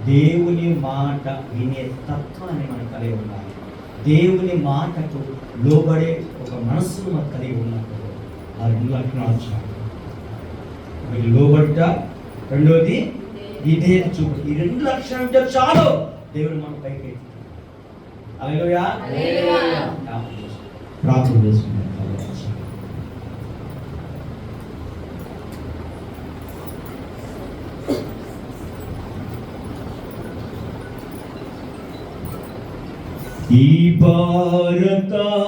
దేవుని మాట వినే తత్వాన్ని మనం కలిగి ఉండాలి. దేవుని మాటకు లోబడే ఒక మనస్సును మనం కలిగి ఉన్నప్పుడు ఆ 2 లక్షణాలు వచ్చాయి. ఒకటి లోబడ్డ, రెండోది విధేయత చూపు. ఈ 2 లక్షణాలు ఉంటే చాలు దేవుడు మన పైకి. హల్లెలూయా. ప్రార్థన చేసుకుంటాం. ఈ భారతవనిలో